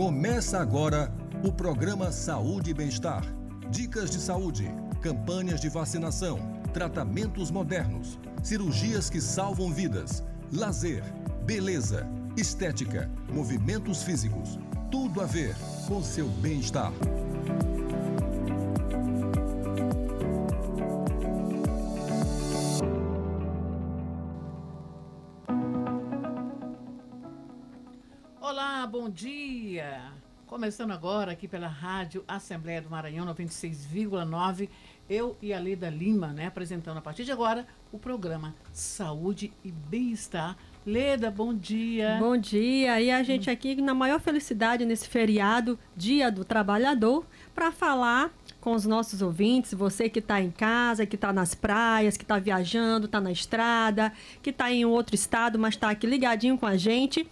Começa agora o programa Saúde e Bem-Estar. Dicas de saúde, campanhas de vacinação, tratamentos modernos, cirurgias que salvam vidas, lazer, beleza, estética, movimentos físicos. Tudo a ver com seu bem-estar. Olá, bom dia! Começando agora aqui pela Rádio Assembleia do Maranhão 96,9, eu e a Leda Lima, apresentando a partir de agora o programa Saúde e Bem-Estar. Leda, bom dia! Bom dia! E a gente aqui na maior felicidade nesse feriado, Dia do Trabalhador, para falar com os nossos ouvintes, você que está em casa, que está nas praias, que está viajando, está na estrada, que está em outro estado, mas está aqui ligadinho com a gente.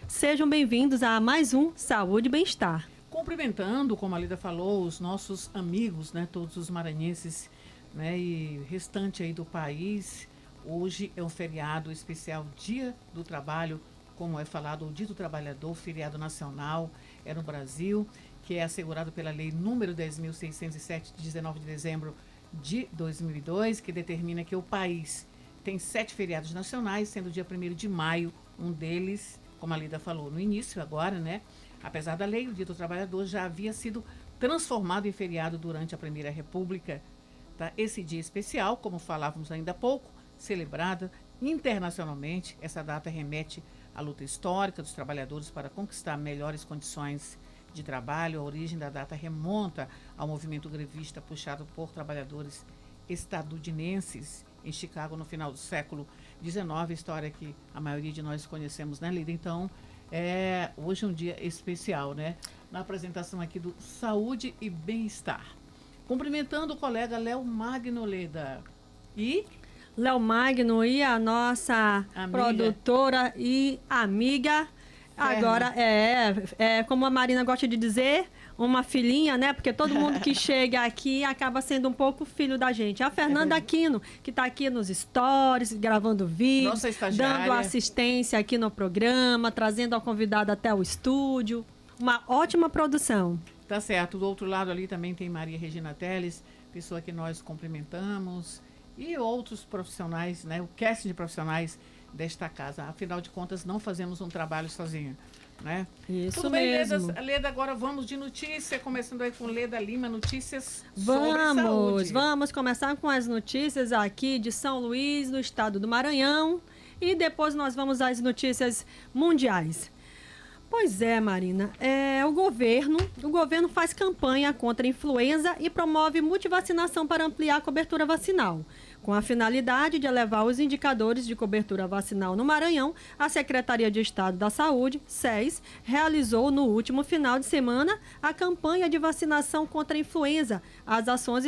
Sejam bem-vindos a mais um Saúde e Bem-Estar. Cumprimentando, como a Leda falou, os nossos amigos, todos os maranhenses, e restante aí do país. Hoje é um feriado especial, Dia do Trabalho, como é falado, o Dia do Trabalhador, feriado nacional, no Brasil, que é assegurado pela Lei número 10.607, de 19 de dezembro de 2002, que determina que o país tem 7 feriados nacionais, sendo o dia 1º de maio, um deles, como a Leda falou no início agora, apesar da lei, o Dia do Trabalhador já havia sido transformado em feriado durante a Primeira República. Tá? Esse dia especial, como falávamos ainda há pouco, celebrada internacionalmente, essa data remete à luta histórica dos trabalhadores para conquistar melhores condições de trabalho. A origem da data remonta ao movimento grevista puxado por trabalhadores estadunidenses em Chicago no final do século XIX, história que a maioria de nós conhecemos, Lida? Então, hoje é um dia especial, na apresentação aqui do Saúde e Bem-Estar. Cumprimentando o colega Léo Magno, Leda. E Léo Magno e a nossa produtora e amiga. Agora, como a Marina gosta de dizer, uma filhinha, porque todo mundo que chega aqui acaba sendo um pouco filho da gente. A Fernanda Aquino, que está aqui nos stories, gravando vídeos, dando assistência aqui no programa, trazendo a convidada até o estúdio. Uma ótima produção. Tá certo. Do outro lado ali também tem Maria Regina Teles, pessoa que nós cumprimentamos, e outros profissionais, o casting de profissionais desta casa. Afinal de contas, não fazemos um trabalho sozinho, Isso Tudo bem, mesmo. Leda, agora vamos de notícia, começando aí com Leda Lima, notícias sobre saúde. Vamos começar com as notícias aqui de São Luís, no estado do Maranhão, e depois nós vamos às notícias mundiais. Pois é, Marina, o governo faz campanha contra a influenza e promove multivacinação para ampliar a cobertura vacinal. Com a finalidade de elevar os indicadores de cobertura vacinal no Maranhão, a Secretaria de Estado da Saúde, SES, realizou no último final de semana a campanha de vacinação contra a influenza. As ações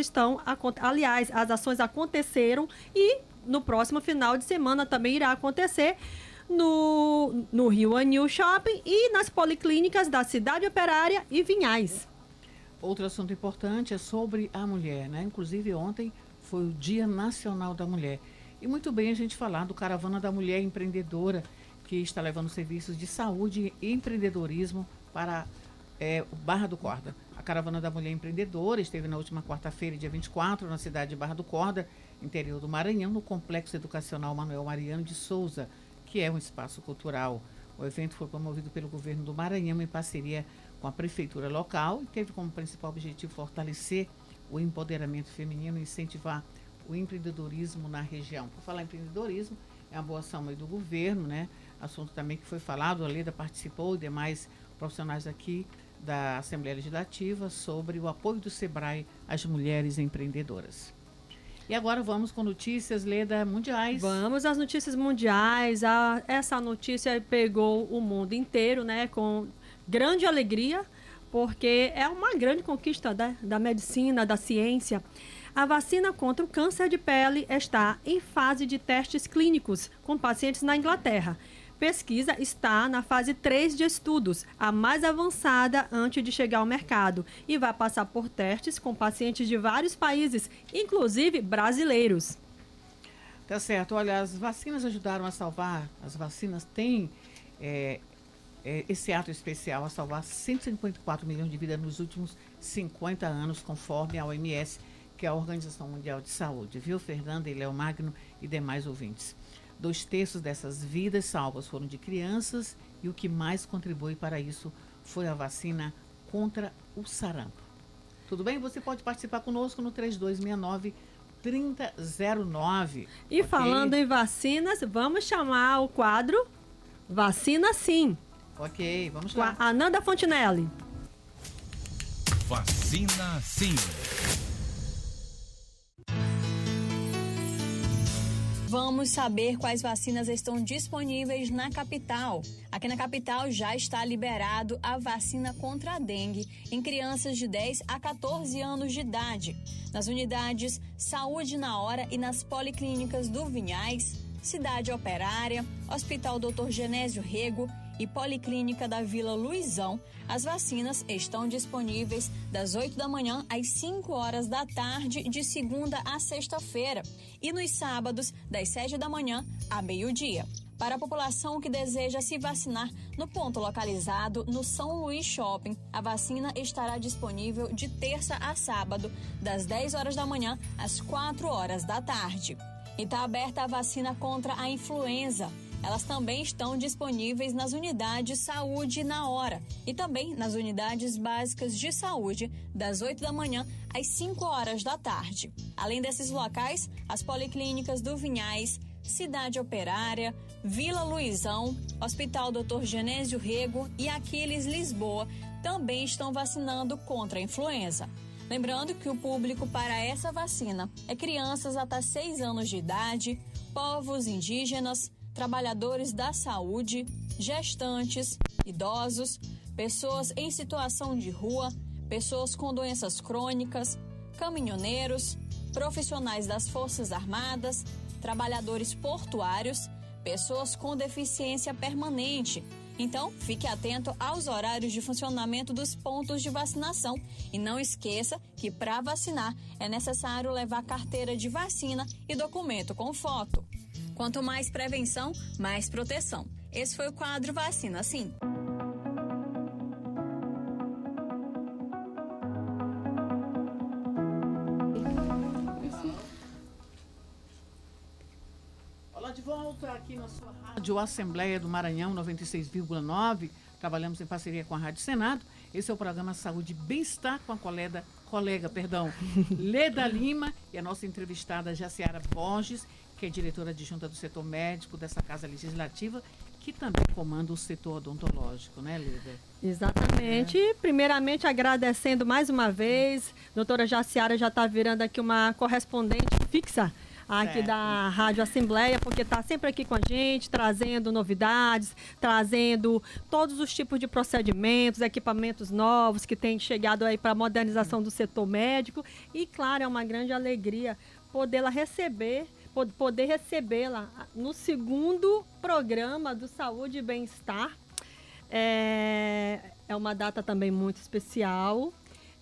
as ações aconteceram e no próximo final de semana também irá acontecer no Rio Anil Shopping e nas policlínicas da Cidade Operária e Vinhais. Outro assunto importante é sobre a mulher, Inclusive ontem foi o Dia Nacional da Mulher. E muito bem a gente falar do Caravana da Mulher Empreendedora, que está levando serviços de saúde e empreendedorismo para o Barra do Corda. A Caravana da Mulher Empreendedora esteve na última quarta-feira, dia 24, na cidade de Barra do Corda, interior do Maranhão, no Complexo Educacional Manuel Mariano de Souza, que é um espaço cultural. O evento foi promovido pelo governo do Maranhão em parceria com a prefeitura local e teve como principal objetivo fortalecer o empoderamento feminino e incentivar o empreendedorismo na região. Por falar em empreendedorismo, é uma boa ação aí do governo, Assunto também que foi falado, a Leda participou e demais profissionais aqui da Assembleia Legislativa sobre o apoio do SEBRAE às mulheres empreendedoras. E agora vamos com notícias, Leda, mundiais. Vamos às notícias mundiais. Essa notícia pegou o mundo inteiro, com grande alegria, porque é uma grande conquista da medicina, da ciência. A vacina contra o câncer de pele está em fase de testes clínicos com pacientes na Inglaterra. Pesquisa está na fase 3 de estudos, a mais avançada antes de chegar ao mercado, e vai passar por testes com pacientes de vários países, inclusive brasileiros. Tá certo. Olha, as vacinas ajudaram a salvar, as vacinas têm esse ato especial a salvar 154 milhões de vidas nos últimos 50 anos, conforme a OMS, que é a Organização Mundial de Saúde, viu, Fernanda e Léo Magno e demais ouvintes. 2/3 dessas vidas salvas foram de crianças e o que mais contribui para isso foi a vacina contra o sarampo. Tudo bem? Você pode participar conosco no 3269-3009. E falando em vacinas, vamos chamar o quadro Vacina Sim. Ok, vamos Com lá. a Ananda Fontinelli. Vacina Sim. Vamos saber quais vacinas estão disponíveis na capital. Aqui na capital já está liberado a vacina contra a dengue em crianças de 10 a 14 anos de idade. Nas unidades Saúde na Hora e nas policlínicas do Vinhais, Cidade Operária, Hospital Dr. Genésio Rego e Policlínica da Vila Luizão, as vacinas estão disponíveis das 8 da manhã às 5 horas da tarde, de segunda a sexta-feira, e nos sábados, das 7 da manhã a meio-dia. Para a população que deseja se vacinar no ponto localizado no São Luís Shopping, a vacina estará disponível de terça a sábado, das 10 horas da manhã às 4 horas da tarde. E está aberta a vacina contra a influenza. Elas também estão disponíveis nas unidades Saúde na Hora e também nas unidades básicas de saúde, das 8 da manhã às 5 horas da tarde. Além desses locais, as policlínicas do Vinhais, Cidade Operária, Vila Luizão, Hospital Dr. Genésio Rego e Aquiles Lisboa também estão vacinando contra a influenza. Lembrando que o público para essa vacina é crianças até 6 anos de idade, povos indígenas, trabalhadores da saúde, gestantes, idosos, pessoas em situação de rua, pessoas com doenças crônicas, caminhoneiros, profissionais das Forças Armadas, trabalhadores portuários, pessoas com deficiência permanente. Então, fique atento aos horários de funcionamento dos pontos de vacinação e não esqueça que para vacinar é necessário levar carteira de vacina e documento com foto. Quanto mais prevenção, mais proteção. Esse foi o quadro Vacina Sim. Olá, de volta aqui na sua rádio Assembleia do Maranhão 96,9. Trabalhamos em parceria com a Rádio Senado. Esse é o programa Saúde e Bem-Estar com a colega Leda Lima e a nossa entrevistada Jaciara Borges, que é diretora adjunta do setor médico dessa Casa Legislativa, que também comanda o setor odontológico, né, Leda? Exatamente. Primeiramente, agradecendo mais uma vez. Doutora Jaciara já está virando aqui uma correspondente fixa aqui da Rádio Assembleia, porque está sempre aqui com a gente, trazendo novidades, trazendo todos os tipos de procedimentos, equipamentos novos que têm chegado aí para a modernização do setor médico. E, claro, é uma grande alegria poder recebê-la no segundo programa do Saúde e Bem-Estar. É uma data também muito especial.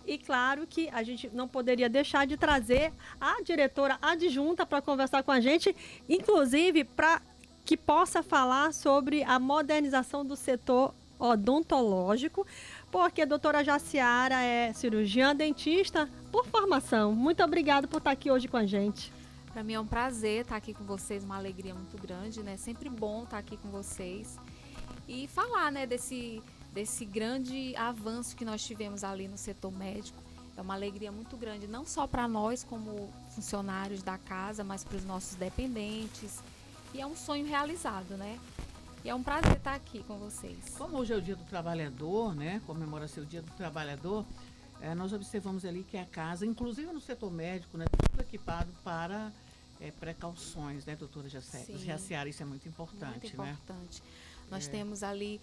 E claro que a gente não poderia deixar de trazer a diretora adjunta para conversar com a gente, inclusive para que possa falar sobre a modernização do setor odontológico, porque a doutora Jaciara é cirurgiã dentista por formação. Muito obrigada por estar aqui hoje com a gente. Para mim é um prazer estar aqui com vocês, uma alegria muito grande, né? Sempre bom estar aqui com vocês e falar, né, desse grande avanço que nós tivemos ali no setor médico. É uma alegria muito grande, não só para nós como funcionários da casa, mas para os nossos dependentes. E é um sonho realizado, né? E é um prazer estar aqui com vocês. Como hoje é o Dia do Trabalhador, né? Comemora-se o Dia do Trabalhador, nós observamos ali que a casa, inclusive no setor médico, né, tudo equipado para precauções, né, doutora Jaciara? Isso é muito importante, né? Muito importante. Nós temos ali,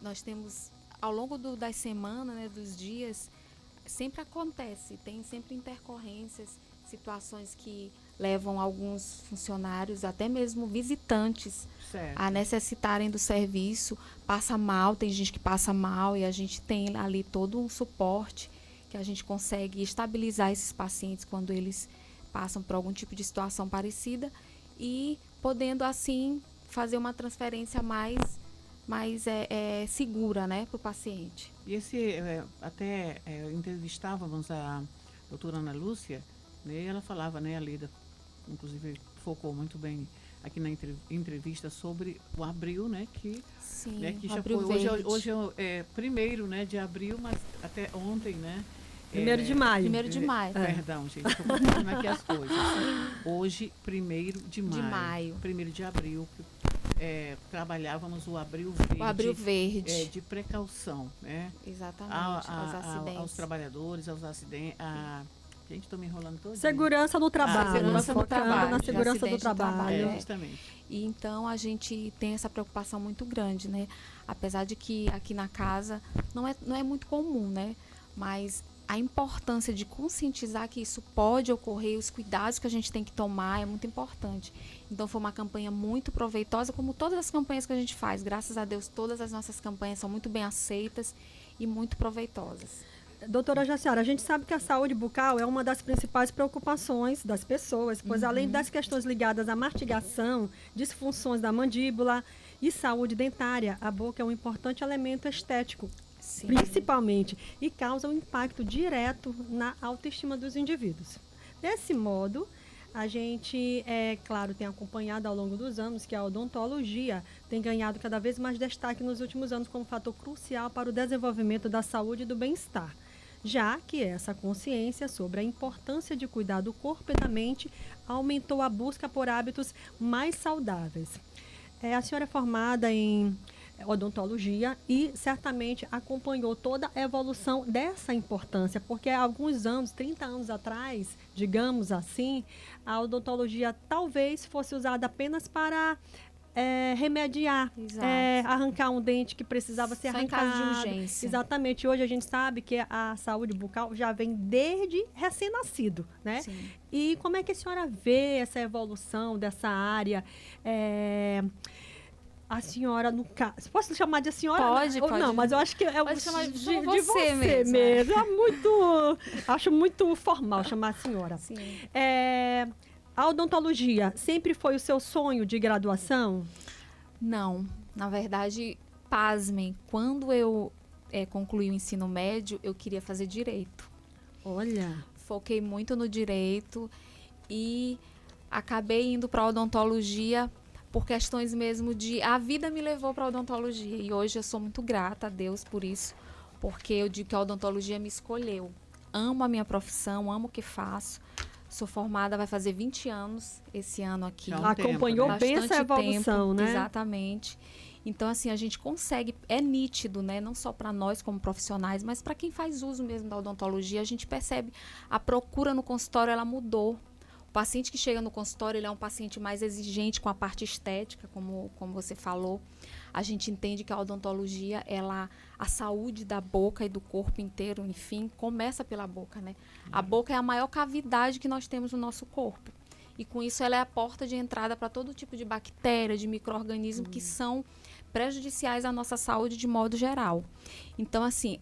nós temos ao longo das semanas, né, dos dias, sempre acontece, tem sempre intercorrências, situações que levam alguns funcionários, até mesmo visitantes, a necessitarem do serviço, passa mal, tem gente que passa mal e a gente tem ali todo um suporte que a gente consegue estabilizar esses pacientes quando eles passam por algum tipo de situação parecida e podendo assim fazer uma transferência mais mais segura, né, para o paciente. E entrevistávamos a doutora Ana Lúcia, né, e ela falava, né, a Leda, inclusive focou muito bem aqui na entrevista sobre o abril, né, que, Sim, né, que já abril foi, verde. hoje é 1º, né, de abril, mas até ontem, né, 1º de maio. 1º de maio. Perdão, gente, estou confundindo aqui as coisas. Hoje, 1º de maio. 1º de abril, trabalhávamos o abril verde. O abril verde. De precaução, né? Exatamente, aos acidentes. Aos trabalhadores, aos acidentes. Gente, estou me enrolando todo. Segurança no trabalho. Segurança no Focando trabalho. na segurança do Acidente de trabalho, trabalho. Justamente. E então a gente tem essa preocupação muito grande, né? Apesar de que aqui na casa não é muito comum, né? Mas a importância de conscientizar que isso pode ocorrer, os cuidados que a gente tem que tomar é muito importante. Então foi uma campanha muito proveitosa, como todas as campanhas que a gente faz. Graças a Deus, todas as nossas campanhas são muito bem aceitas e muito proveitosas. Doutora Jaciara, a gente sabe que a saúde bucal é uma das principais preocupações das pessoas, pois além das questões ligadas à mastigação, disfunções da mandíbula e saúde dentária, a boca é um importante elemento estético, Sim. principalmente, e causa um impacto direto na autoestima dos indivíduos. Desse modo, a gente, claro, tem acompanhado ao longo dos anos que a odontologia tem ganhado cada vez mais destaque nos últimos anos como fator crucial para o desenvolvimento da saúde e do bem-estar, já que essa consciência sobre a importância de cuidar do corpo e da mente aumentou a busca por hábitos mais saudáveis. A senhora é formada em odontologia e certamente acompanhou toda a evolução dessa importância, porque há alguns anos, 30 anos atrás, digamos assim, a odontologia talvez fosse usada apenas para remediar, arrancar um dente que precisava ser Só arrancado. em caso de urgência. Exatamente. Hoje a gente sabe que a saúde bucal já vem desde recém-nascido, né? Sim. E como é que a senhora vê essa evolução dessa área? A senhora, no caso... Posso chamar de senhora? Pode. Não, mas eu acho que Pode chamar de você mesmo. Acho muito formal chamar a senhora. Sim. A odontologia sempre foi o seu sonho de graduação? Não. Na verdade, pasmem, quando eu concluí o ensino médio, eu queria fazer direito. Olha. Foquei muito no direito e acabei indo para a odontologia por questões mesmo de... A vida me levou para a odontologia e hoje eu sou muito grata a Deus por isso, porque eu digo que a odontologia me escolheu. Amo a minha profissão, amo o que faço. Sou formada, vai fazer 20 anos esse ano aqui. Já Acompanhou tempo, né? bem essa evolução, tempo, né? Exatamente. Então, assim, a gente consegue, é nítido, né? Não só para nós como profissionais, mas para quem faz uso mesmo da odontologia, a gente percebe a procura no consultório, ela mudou. O paciente que chega no consultório, ele é um paciente mais exigente com a parte estética, como você falou. A gente entende que a odontologia, a saúde da boca e do corpo inteiro, enfim, começa pela boca, né? A boca é a maior cavidade que nós temos no nosso corpo. E com isso ela é a porta de entrada para todo tipo de bactéria, de micro-organismo que são prejudiciais à nossa saúde de modo geral. Então, assim,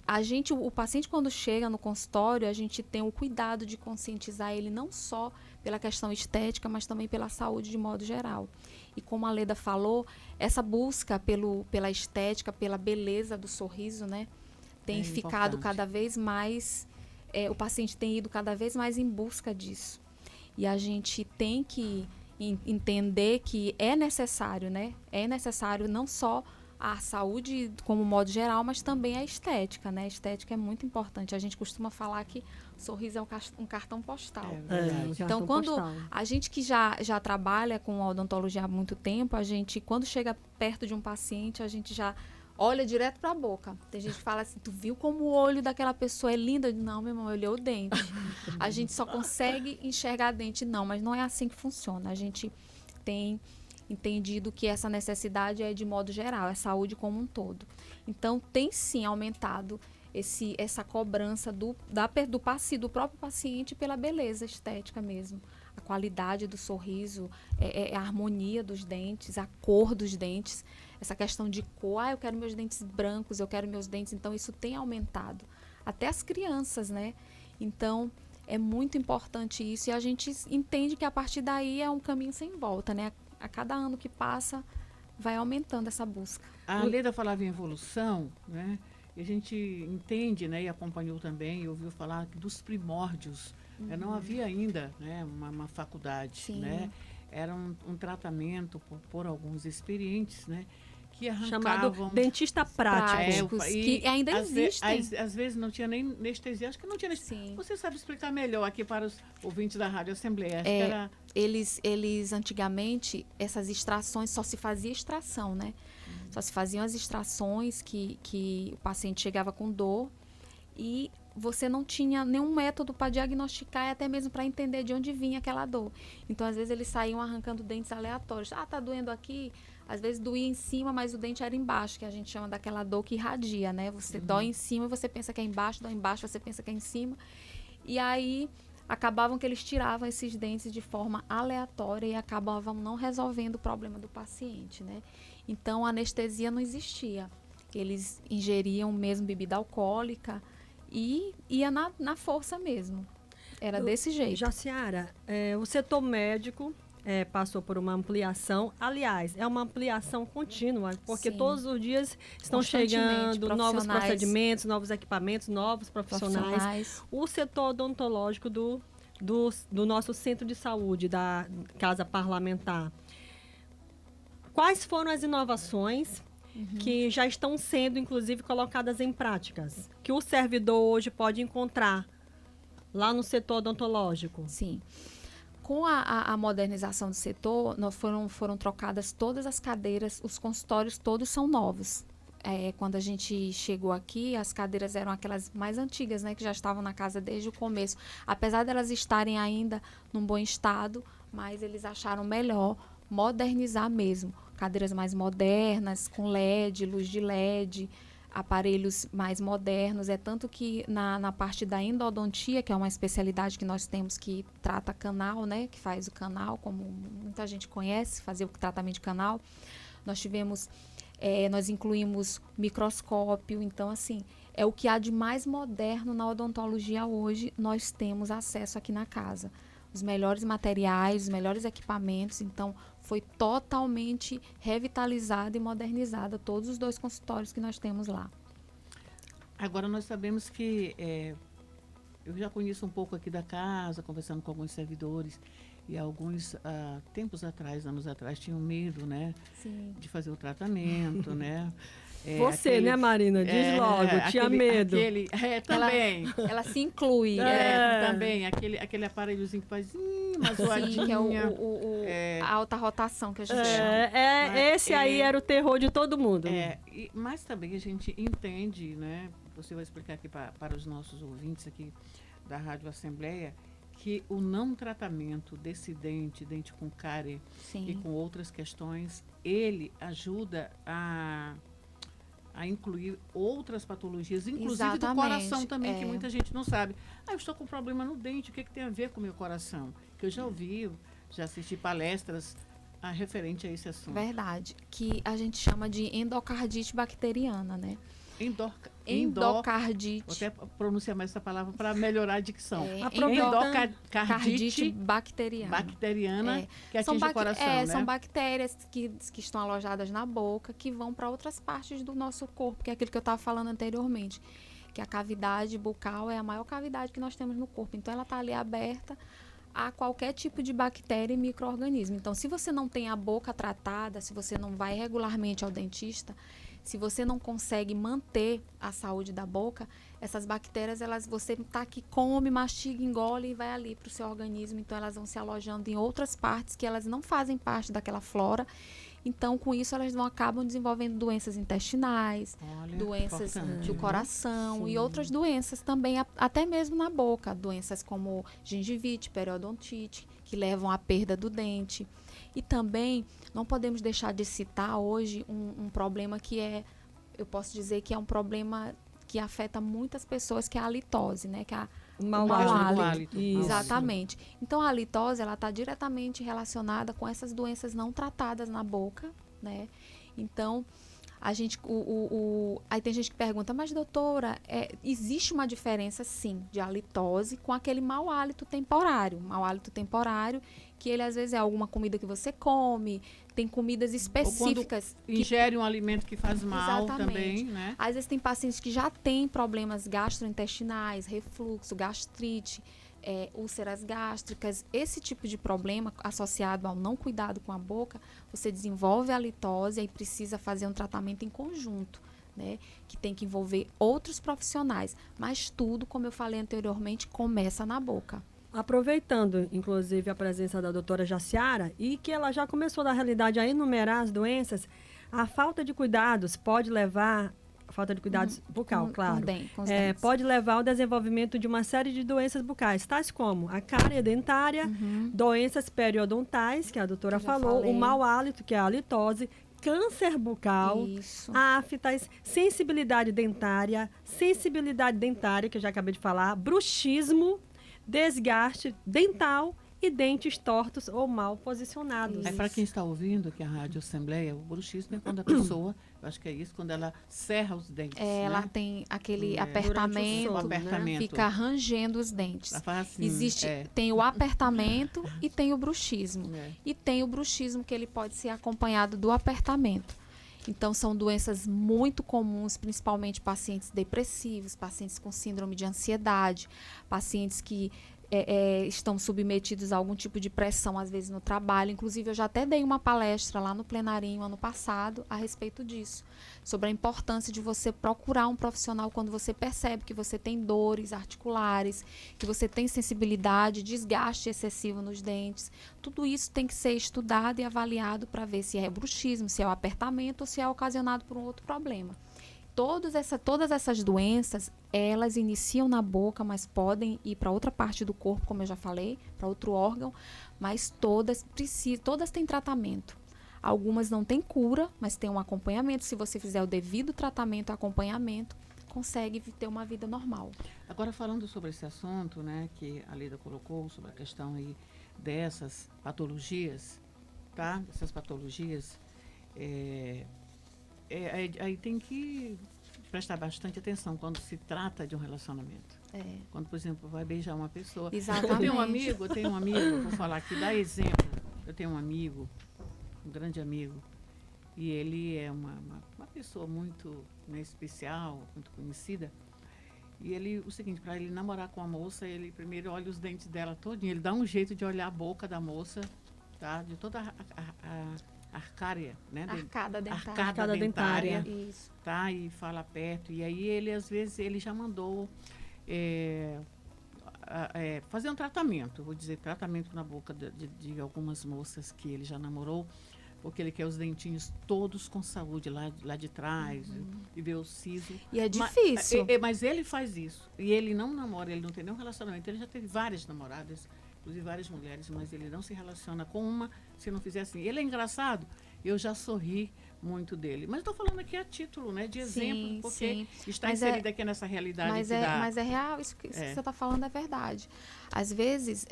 o paciente quando chega no consultório, a gente tem o cuidado de conscientizar ele não só pela questão estética, mas também pela saúde de modo geral. E como a Leda falou, essa busca pela estética, pela beleza do sorriso, né, tem ficado importante. cada vez mais, o paciente tem ido cada vez mais em busca disso. E a gente tem que entender que é necessário, né? É necessário não só a saúde como modo geral, mas também a estética, né? A estética é muito importante. A gente costuma falar que o sorriso é um cartão postal. Então, quando a gente que já trabalha com a odontologia há muito tempo, a gente, quando chega perto de um paciente, a gente já olha direto para a boca. Tem gente que fala assim, tu viu como o olho daquela pessoa é lindo? Não, meu irmão, eu olhei o dente. A gente só consegue enxergar dente. Não, mas não é assim que funciona. A gente tem entendido que essa necessidade é de modo geral, é saúde como um todo. Então, tem sim aumentado essa cobrança do próprio paciente pela beleza estética mesmo. A qualidade do sorriso, a harmonia dos dentes, a cor dos dentes, essa questão de cor, eu quero meus dentes brancos, eu quero meus dentes, então isso tem aumentado. Até as crianças, né? Então, é muito importante isso e a gente entende que a partir daí é um caminho sem volta, né? A cada ano que passa, vai aumentando essa busca. A Leda falava em evolução, né? E a gente entende, né, e acompanhou também, e ouviu falar dos primórdios. Não havia ainda, né, uma faculdade, Sim. né? Era um tratamento por alguns experientes, né? Que Chamado arrancavam... dentista prático. Práticos, que ainda existem. Às vezes não tinha nem anestesia, acho que não tinha anestesia. Sim. Você sabe explicar melhor aqui para os ouvintes da Rádio Assembleia. Acho que era... Eles antigamente, essas extrações, só se fazia extração, né? Só se faziam as extrações que o paciente chegava com dor e você não tinha nenhum método para diagnosticar e até mesmo para entender de onde vinha aquela dor. Então, às vezes, eles saíam arrancando dentes aleatórios. Ah, tá doendo aqui. Às vezes doía em cima, mas o dente era embaixo, que a gente chama daquela dor que irradia, né? Você dói em cima e você pensa que é embaixo, dói embaixo, você pensa que é em cima. E aí, acabavam que eles tiravam esses dentes de forma aleatória e acabavam não resolvendo o problema do paciente, né? Então, a anestesia não existia. Eles ingeriam mesmo bebida alcoólica e ia na força mesmo. Era desse jeito. Jaciara, o setor médico passou por uma ampliação. Aliás, é uma ampliação contínua, porque Sim. todos os dias estão Constantemente, chegando novos procedimentos, novos equipamentos, novos profissionais. O setor odontológico do nosso centro de saúde, da Casa Parlamentar. Quais foram as inovações que já estão sendo, inclusive, colocadas em práticas, que o servidor hoje pode encontrar lá no setor odontológico? Sim. Com a modernização do setor, foram trocadas todas as cadeiras, os consultórios todos são novos. Quando a gente chegou aqui, as cadeiras eram aquelas mais antigas, né, que já estavam na casa desde o começo. Apesar de elas estarem ainda num bom estado, mas eles acharam melhor modernizar mesmo. Cadeiras mais modernas, com LED, luz de LED, aparelhos mais modernos. É tanto que na parte da endodontia, que é uma especialidade que nós temos que trata canal, né, que faz o canal, como muita gente conhece, fazer o tratamento de canal, nós incluímos microscópio. Então, assim, é o que há de mais moderno na odontologia hoje, nós temos acesso aqui na casa. Os melhores materiais, os melhores equipamentos. Então, foi totalmente revitalizada e modernizada todos os 2 consultórios que nós temos lá. Agora, nós sabemos que eu já conheço um pouco aqui da casa, conversando com alguns servidores, e alguns anos atrás, tinham medo, né? Sim. De fazer o tratamento, né? Você, né, Marina? Diz logo, tinha medo. Também. Ela se inclui. Também. Aquele aparelhozinho que faz uma zoadinha. Sim, que é a alta rotação que a gente chama. Esse aí era o terror de todo mundo. Mas também a gente entende, né? Você vai explicar aqui para os nossos ouvintes aqui da Rádio Assembleia, que o não tratamento desse dente com cárie e com outras questões, ele ajuda a incluir outras patologias, inclusive do coração também, que muita gente não sabe. Eu estou com problema no dente, o que tem a ver com o meu coração? Que eu já ouvi, já assisti palestras referente a esse assunto. Verdade, que a gente chama de endocardite bacteriana, né? Endocardite. Vou até pronunciar mais essa palavra para melhorar a dicção. Endocardite bacteriana. Que atinge o coração, né? São bactérias que estão alojadas na boca, que vão para outras partes do nosso corpo, que é aquilo que eu estava falando anteriormente, que a cavidade bucal é a maior cavidade que nós temos no corpo. Então, ela está ali aberta a qualquer tipo de bactéria e micro-organismo. Então, se você não tem a boca tratada, se você não vai regularmente ao dentista, se você não consegue manter a saúde da boca, essas bactérias, você tá aqui, come, mastiga, engole e vai ali para o seu organismo. Então, elas vão se alojando em outras partes que elas não fazem parte daquela flora. Então, com isso, elas acabam desenvolvendo doenças intestinais, doenças do coração e outras doenças também, até mesmo na boca. Doenças como gengivite, periodontite, que levam à perda do dente. E também não podemos deixar de citar hoje um problema que eu posso dizer que é um problema que afeta muitas pessoas, que é a halitose, né? Que é o mau hálito. Exatamente. Então, a halitose, ela está diretamente relacionada com essas doenças não tratadas na boca, né? Então, a gente, aí tem gente que pergunta, mas doutora, existe uma diferença, sim, de halitose com aquele mau hálito temporário. Mau hálito temporário, que ele às vezes é alguma comida que você come, tem comidas específicas. Ou quando ingere um alimento que faz mal. Exatamente. Também, né? Às vezes tem pacientes que já têm problemas gastrointestinais, refluxo, gastrite, úlceras gástricas. Esse tipo de problema associado ao não cuidado com a boca, você desenvolve a litose e precisa fazer um tratamento em conjunto, né? Que tem que envolver outros profissionais. Mas tudo, como eu falei anteriormente, começa na boca. Aproveitando, inclusive, a presença da doutora Jaciara, e que ela já começou, na realidade, a enumerar as doenças, a falta de cuidados pode levar, a falta de cuidados bucal, claro, com os dentes. pode levar ao desenvolvimento de uma série de doenças bucais, tais como a cárie dentária, doenças periodontais, que a doutora falou, o mau hálito, que é a halitose, câncer bucal, aftas, sensibilidade dentária, que eu já acabei de falar, bruxismo, desgaste dental e dentes tortos ou mal posicionados. Para quem está ouvindo aqui a Rádio Assembleia, o bruxismo é quando a pessoa, eu acho que é isso, quando ela serra os dentes. Ela tem aquele apertamento, fica rangendo os dentes. Assim, tem o apertamento e tem o bruxismo. E tem o bruxismo que ele pode ser acompanhado do apertamento. Então, são doenças muito comuns, principalmente pacientes depressivos, pacientes com síndrome de ansiedade, pacientes que estão submetidos a algum tipo de pressão, às vezes, no trabalho. Inclusive, eu já até dei uma palestra lá no Plenarinho, ano passado, a respeito disso. Sobre a importância de você procurar um profissional quando você percebe que você tem dores articulares, que você tem sensibilidade, desgaste excessivo nos dentes. Tudo isso tem que ser estudado e avaliado para ver se é bruxismo, se é o apertamento ou se é ocasionado por um outro problema. Todas essas doenças, elas iniciam na boca, mas podem ir para outra parte do corpo, como eu já falei, para outro órgão, mas todas têm tratamento. Algumas não têm cura, mas tem um acompanhamento. Se você fizer o devido tratamento e acompanhamento, consegue ter uma vida normal. Agora, falando sobre esse assunto, né, que a Lida colocou, sobre a questão aí dessas patologias, tá? Essas patologias, aí tem que prestar bastante atenção quando se trata de um relacionamento. Quando, por exemplo, vai beijar uma pessoa. Exatamente. Eu tenho um amigo, vou falar aqui, dá exemplo. Eu tenho um amigo, um grande amigo, e ele é uma pessoa muito, né, especial, muito conhecida. E ele, o seguinte, para ele namorar com a moça, ele primeiro olha os dentes dela todinho, ele dá um jeito de olhar a boca da moça, tá? De toda a arcária, né? Arcada dentária. Isso. Tá? E fala perto. E aí ele, às vezes, ele já mandou fazer um tratamento, vou dizer, tratamento na boca de algumas moças que ele já namorou, porque ele quer os dentinhos todos com saúde lá de trás, e ver o siso. E é difícil. Mas ele faz isso. E ele não namora, ele não tem nenhum relacionamento. Ele já teve várias namoradas, inclusive várias mulheres, mas ele não se relaciona com uma se não fizer assim. Ele é engraçado, eu já sorri muito dele. Mas estou falando aqui a título, né, de exemplo, porque está inserido aqui nessa realidade. Mas é real, isso que você está falando é verdade. Às vezes,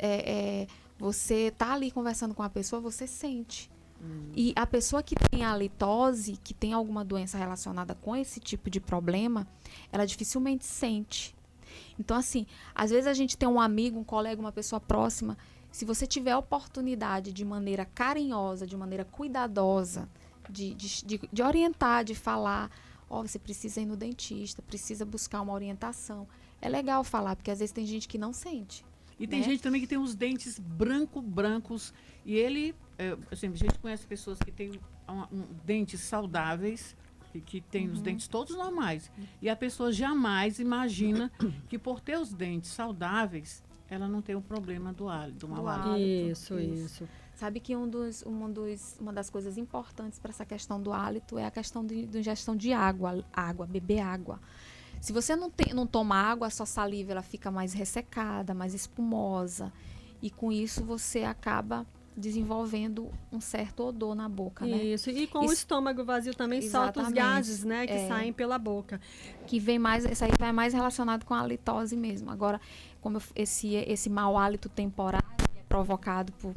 você está ali conversando com a pessoa, você sente. E a pessoa que tem a halitose, que tem alguma doença relacionada com esse tipo de problema, ela dificilmente sente. Então, assim, às vezes a gente tem um amigo, um colega, uma pessoa próxima. Se você tiver a oportunidade de maneira carinhosa, de maneira cuidadosa, de orientar, de falar, você precisa ir no dentista, precisa buscar uma orientação. É legal falar, porque às vezes tem gente que não sente. E tem gente também que tem os dentes brancos, e ele, assim, a gente conhece pessoas que têm dentes saudáveis, que tem os dentes todos normais. E a pessoa jamais imagina que por ter os dentes saudáveis, ela não tem o problema do mau hálito. Isso. Sabe que uma das coisas importantes para essa questão do hálito é a questão de ingestão de água, beber água. Se você não toma água, a sua saliva ela fica mais ressecada, mais espumosa. E com isso você acaba desenvolvendo um certo odor na boca, né? Isso, e com o estômago vazio também solta os gases, né, que saem pela boca. Isso aí vai mais relacionado com a halitose mesmo. Agora, como esse mau hálito temporário é provocado por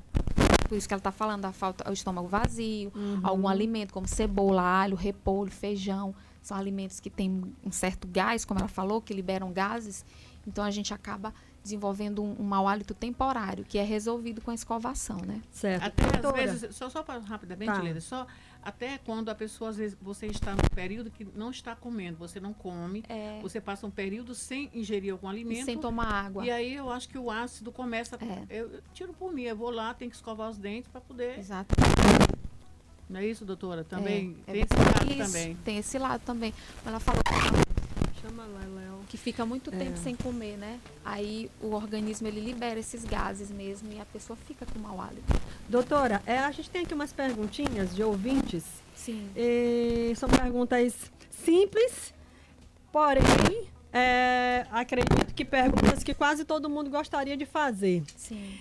isso que ela está falando, a falta, o estômago vazio, algum alimento como cebola, alho, repolho, feijão, são alimentos que têm um certo gás, como ela falou, que liberam gases, então a gente acaba desenvolvendo um mau hálito temporário, que é resolvido com a escovação, né? Certo. Até Doutora, às vezes, só para rapidamente, Tá. Leda, só até quando a pessoa, às vezes, você está num período que não está comendo, você não come, você passa um período sem ingerir algum E alimento. sem tomar água. E aí eu acho que o ácido começa. É. Eu tiro por mim, eu vou lá, tenho que escovar os dentes para poder. Exato. Não é isso, doutora? Também É tem esse lado isso, também. tem esse lado também. Ela falou chama lá, Léo. que fica muito tempo sem comer, né? Aí o organismo ele libera esses gases mesmo e a pessoa fica com mau hálito. Doutora, a gente tem aqui umas perguntinhas de ouvintes. Sim. São perguntas simples, porém, acredito que perguntas que quase todo mundo gostaria de fazer. Sim.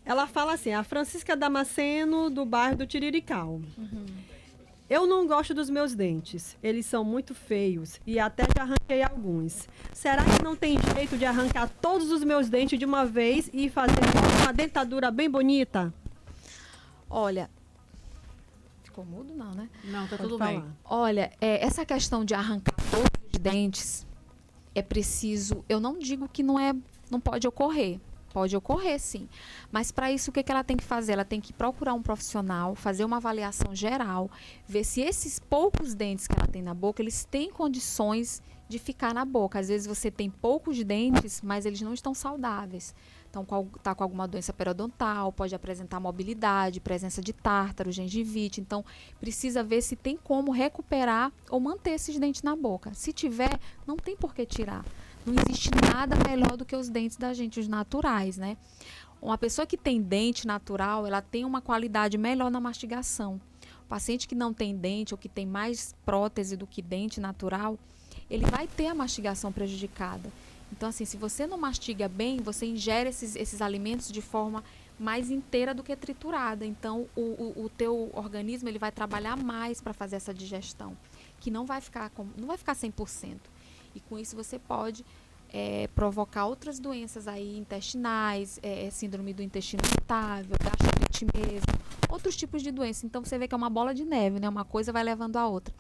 Ela fala assim, a Francisca Damasceno, do bairro do Tirirical. Uhum. Eu não gosto dos meus dentes. Eles são muito feios e até já arranquei alguns. Será que não tem jeito de arrancar todos os meus dentes de uma vez e fazer uma dentadura bem bonita? Olha, ficou mudo não, né? Não, tá Pode tudo falar. bem. Olha, essa questão de arrancar todos os dentes é preciso. Eu não digo que não pode ocorrer. Pode ocorrer, sim. Mas para isso, o que ela tem que fazer? Ela tem que procurar um profissional, fazer uma avaliação geral, ver se esses poucos dentes que ela tem na boca, eles têm condições de ficar na boca. Às vezes você tem poucos dentes, mas eles não estão saudáveis. Então, está com alguma doença periodontal, pode apresentar mobilidade, presença de tártaro, gengivite. Então, precisa ver se tem como recuperar ou manter esses dentes na boca. Se tiver, não tem por que tirar. Não existe nada melhor do que os dentes da gente, os naturais, né? Uma pessoa que tem dente natural, ela tem uma qualidade melhor na mastigação. O paciente que não tem dente ou que tem mais prótese do que dente natural, ele vai ter a mastigação prejudicada. Então, assim, se você não mastiga bem, você ingere esses alimentos de forma mais inteira do que triturada. Então, o teu organismo ele vai trabalhar mais para fazer essa digestão, que não vai ficar 100%. E com isso você pode provocar outras doenças aí intestinais, síndrome do intestino irritável, gastrite mesmo, outros tipos de doença. Então você vê que é uma bola de neve, né? Uma coisa vai levando a outra.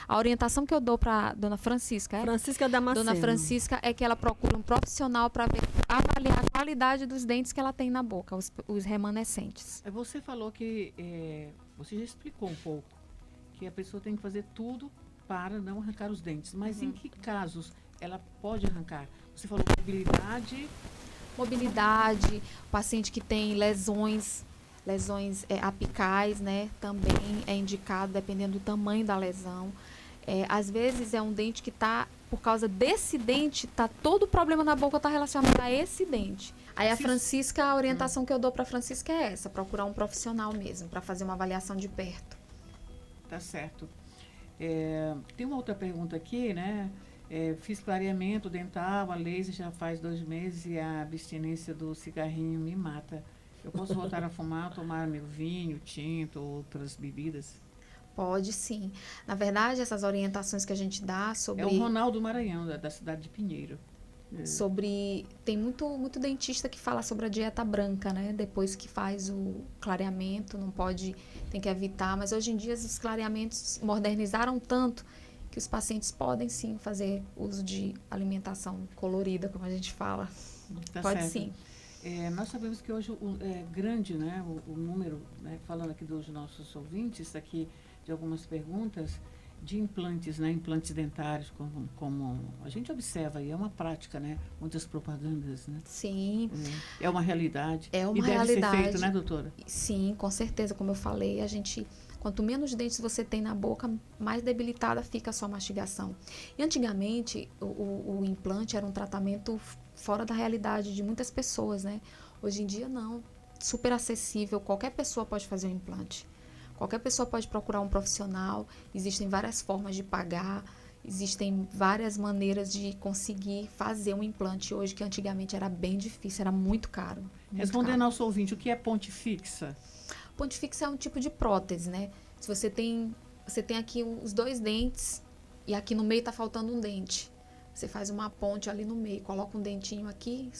A orientação que eu dou para dona Francisca, Francisca Damasceno. dona Francisca, é que ela procure um profissional para avaliar a qualidade dos dentes que ela tem na boca, os remanescentes. Você falou que você já explicou um pouco que a pessoa tem que fazer tudo para não arrancar os dentes. Mas em que casos ela pode arrancar? Você falou Mobilidade, paciente que tem lesões apicais, né? Também é indicado, dependendo do tamanho da lesão. Às vezes é um dente que está, por causa desse dente, todo o problema na boca está relacionado a esse dente. Aí a orientação que eu dou para a Francisca é essa, procurar um profissional mesmo, para fazer uma avaliação de perto. Tá certo. Tem uma outra pergunta aqui, né? Fiz clareamento dental, a laser já faz 2 meses e a abstinência do cigarrinho me mata. Eu posso voltar a fumar, tomar meu vinho, tinto, outras bebidas? Pode sim. Na verdade, essas orientações que a gente dá sobre... É o Ronaldo Maranhão, da cidade de Pinheiro. Tem muito dentista que fala sobre a dieta branca, né? Depois que faz o clareamento, tem que evitar. Mas hoje em dia os clareamentos modernizaram tanto que os pacientes podem sim fazer uso de alimentação colorida, como a gente fala. Tá Pode certo. sim. Nós sabemos que hoje é grande, né, o número, né, falando aqui dos nossos ouvintes, aqui de algumas perguntas, de implantes, né, implantes dentários, como a gente observa aí, é uma prática, né, muitas propagandas, né? Sim. É uma realidade. É uma e deve realidade. ser feito, né, doutora? Sim, com certeza, como eu falei, quanto menos dentes você tem na boca, mais debilitada fica a sua mastigação. E antigamente, o implante era um tratamento fora da realidade de muitas pessoas, né? Hoje em dia, não. Super acessível, qualquer pessoa pode fazer um implante. Qualquer pessoa pode procurar um profissional, existem várias formas de pagar, existem várias maneiras de conseguir fazer um implante hoje, que antigamente era bem difícil, era muito caro. Respondendo ao seu ouvinte, o que é ponte fixa? Ponte fixa é um tipo de prótese, né? Se você tem aqui os 2 dentes e aqui no meio está faltando um dente. Você faz uma ponte ali no meio, coloca um dentinho aqui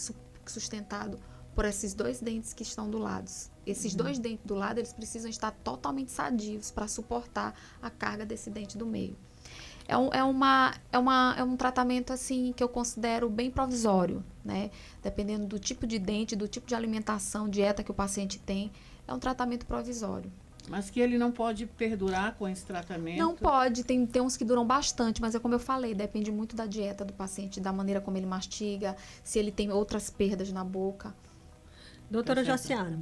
sustentado por esses 2 dentes que estão do lado. Esses 2 dentes do lado, eles precisam estar totalmente sadios para suportar a carga desse dente do meio. É um tratamento assim que eu considero bem provisório, né? Dependendo do tipo de dente, do tipo de alimentação, dieta que o paciente tem, é um tratamento provisório. Mas que ele não pode perdurar com esse tratamento? Não pode, tem uns que duram bastante, mas é como eu falei, depende muito da dieta do paciente, da maneira como ele mastiga, se ele tem outras perdas na boca. Doutora Jaciara,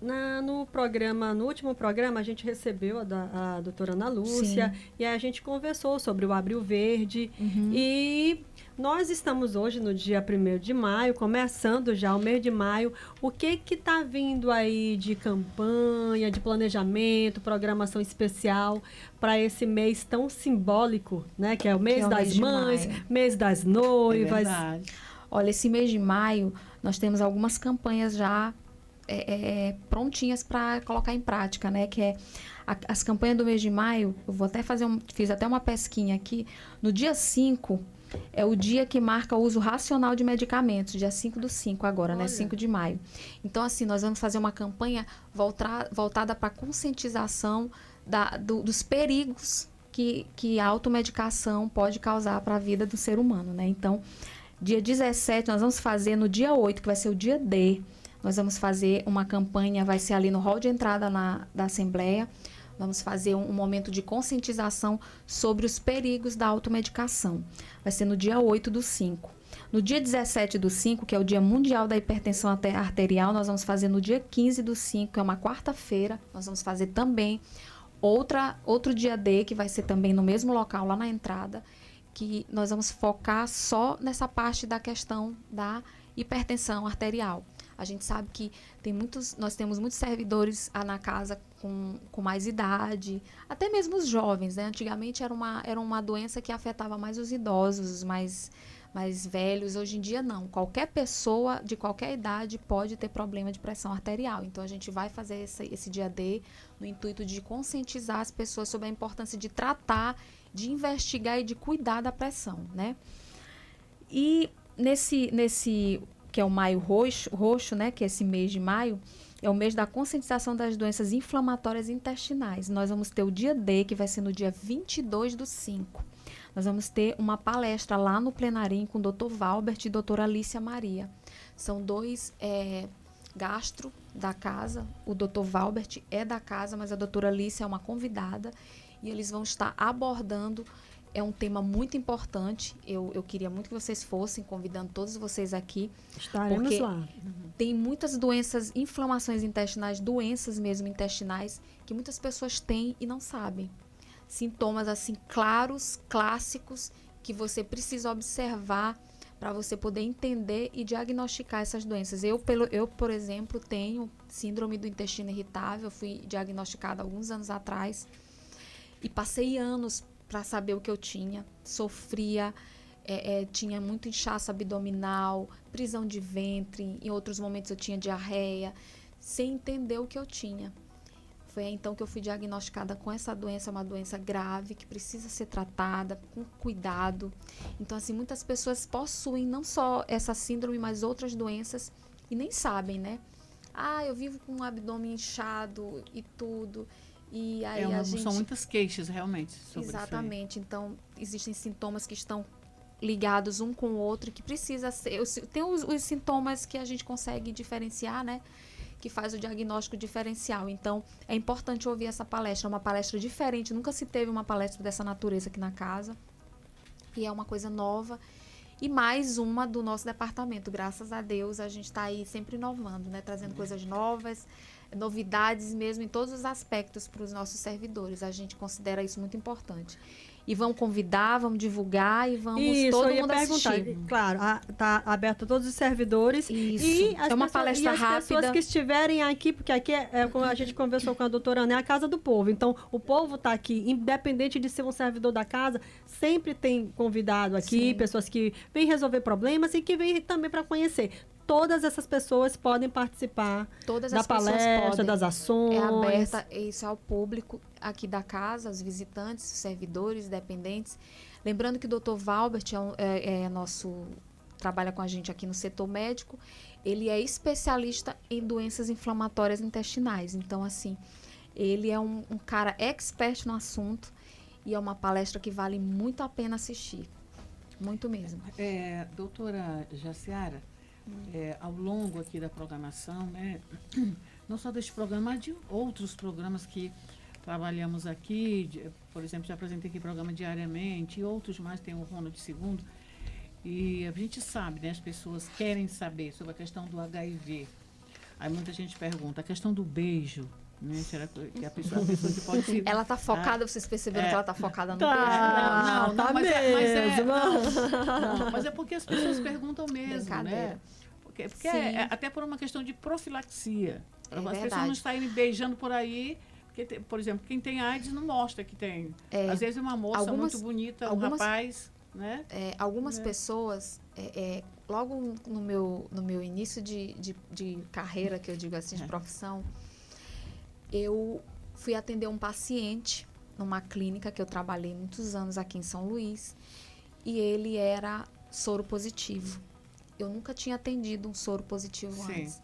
no último programa, a gente recebeu a doutora Ana Lúcia. Sim. E aí a gente conversou sobre o Abril Verde. Uhum. E nós estamos hoje no dia 1º de maio, começando já o mês de maio. O que está vindo aí de campanha, de planejamento, programação especial para esse mês tão simbólico, né? Que é o mês das mães, mês das noivas. É verdade. Olha, esse mês de maio, nós temos algumas campanhas já prontinhas para colocar em prática, né? Que é as campanhas do mês de maio. Eu vou até fiz até uma pesquinha aqui. No dia 5 é o dia que marca o uso racional de medicamentos, dia 5/5 agora, né? 5 de maio. Então, assim, nós vamos fazer uma campanha voltada para a conscientização dos perigos que a automedicação pode causar para a vida do ser humano, né? Então, dia 17, nós vamos fazer no dia 8, que vai ser o dia D. Nós vamos fazer uma campanha, vai ser ali no hall de entrada da Assembleia. Vamos fazer um momento de conscientização sobre os perigos da automedicação. Vai ser no dia 8/5. No dia 17/5, que é o Dia Mundial da Hipertensão Arterial, nós vamos fazer no dia 15/5, que é uma quarta-feira. Nós vamos fazer também outro dia D, que vai ser também no mesmo local, lá na entrada, que nós vamos focar só nessa parte da questão da hipertensão arterial. A gente sabe que nós temos muitos servidores na casa com mais idade, até mesmo os jovens, né? Antigamente era uma doença que afetava mais os idosos, os mais velhos. Hoje em dia não. Qualquer pessoa de qualquer idade pode ter problema de pressão arterial. Então a gente vai fazer esse dia D no intuito de conscientizar as pessoas sobre a importância de tratar, de investigar e de cuidar da pressão, né? E nesse que é o Maio Roxo, né, que é esse mês de maio, é o mês da conscientização das doenças inflamatórias intestinais. Nós vamos ter o dia D, que vai ser no dia 22/5. Nós vamos ter uma palestra lá no Plenarim com o Dr. Valbert e doutora Alícia Maria. São dois gastro da casa. O Dr. Valbert é da casa, mas a doutora Alícia é uma convidada. E eles vão estar abordando. É um tema muito importante. Eu queria muito que vocês fossem, convidando todos vocês aqui. Estaremos porque lá. Tem muitas doenças, inflamações intestinais, doenças mesmo intestinais, que muitas pessoas têm e não sabem. Sintomas assim claros, clássicos, que você precisa observar para você poder entender e diagnosticar essas doenças. Eu, por exemplo, tenho síndrome do intestino irritável. Fui diagnosticada alguns anos atrás e passei anos para saber o que eu tinha. Sofria, tinha muito inchaço abdominal, prisão de ventre, em outros momentos eu tinha diarreia, sem entender o que eu tinha. Foi então que eu fui diagnosticada com essa doença, uma doença grave, que precisa ser tratada com cuidado. Então, assim, muitas pessoas possuem não só essa síndrome, mas outras doenças e nem sabem, né? Eu vivo com um abdômen inchado e tudo. E aí são muitas queixas, realmente, sobre exatamente. Isso aí. Então, existem sintomas que estão ligados um com o outro, que precisa ser... Tem os sintomas que a gente consegue diferenciar, né? Que faz o diagnóstico diferencial. Então, é importante ouvir essa palestra. É uma palestra diferente. Nunca se teve uma palestra dessa natureza aqui na casa. E é uma coisa nova. E mais uma do nosso departamento. Graças a Deus, a gente está aí sempre inovando, né? Trazendo coisas novas, novidades mesmo em todos os aspectos para os nossos servidores. A gente considera isso muito importante. E vamos convidar, vamos divulgar e vamos todo mundo assistir. Claro, está aberto a todos os servidores. Isso. E é uma palestra rápida. As pessoas que estiverem aqui, porque aqui como a gente conversou com a doutora Ana, é a casa do povo. Então, o povo está aqui, independente de ser um servidor da casa, sempre tem convidado aqui, pessoas que vêm resolver problemas e que vêm também para conhecer. Todas essas pessoas podem participar da palestra, das ações. É aberta isso ao público aqui da casa, os visitantes, os servidores, dependentes. Lembrando que o Dr. Valbert trabalha com a gente aqui no setor médico. Ele é especialista em doenças inflamatórias intestinais. Então, assim, ele é um cara expert no assunto e é uma palestra que vale muito a pena assistir. Muito mesmo. Doutora Jaciara, ao longo aqui da programação, né? Não só deste programa, mas de outros programas que trabalhamos aqui, por exemplo, já apresentei aqui programa diariamente, e outros mais, tem o Ronald II, e a gente sabe, né? As pessoas querem saber sobre a questão do HIV. Aí muita gente pergunta, a questão do beijo, né? Será que a pessoa que pode se... Ela tá focada, vocês perceberam que ela tá focada no beijo? Não, tá mas mesmo. mas é porque as pessoas perguntam mesmo, Brincadeira. né? Porque Sim. até por uma questão de profilaxia. É As verdade. pessoas não estarem beijando por aí, porque, por exemplo, quem tem AIDS não mostra que tem. Às vezes uma moça muito bonita, um rapaz, né? Algumas pessoas, logo no meu início de carreira, que eu digo assim, de profissão, eu fui atender um paciente numa clínica que eu trabalhei muitos anos aqui em São Luís, e ele era soro positivo. Eu nunca tinha atendido um soro positivo antes.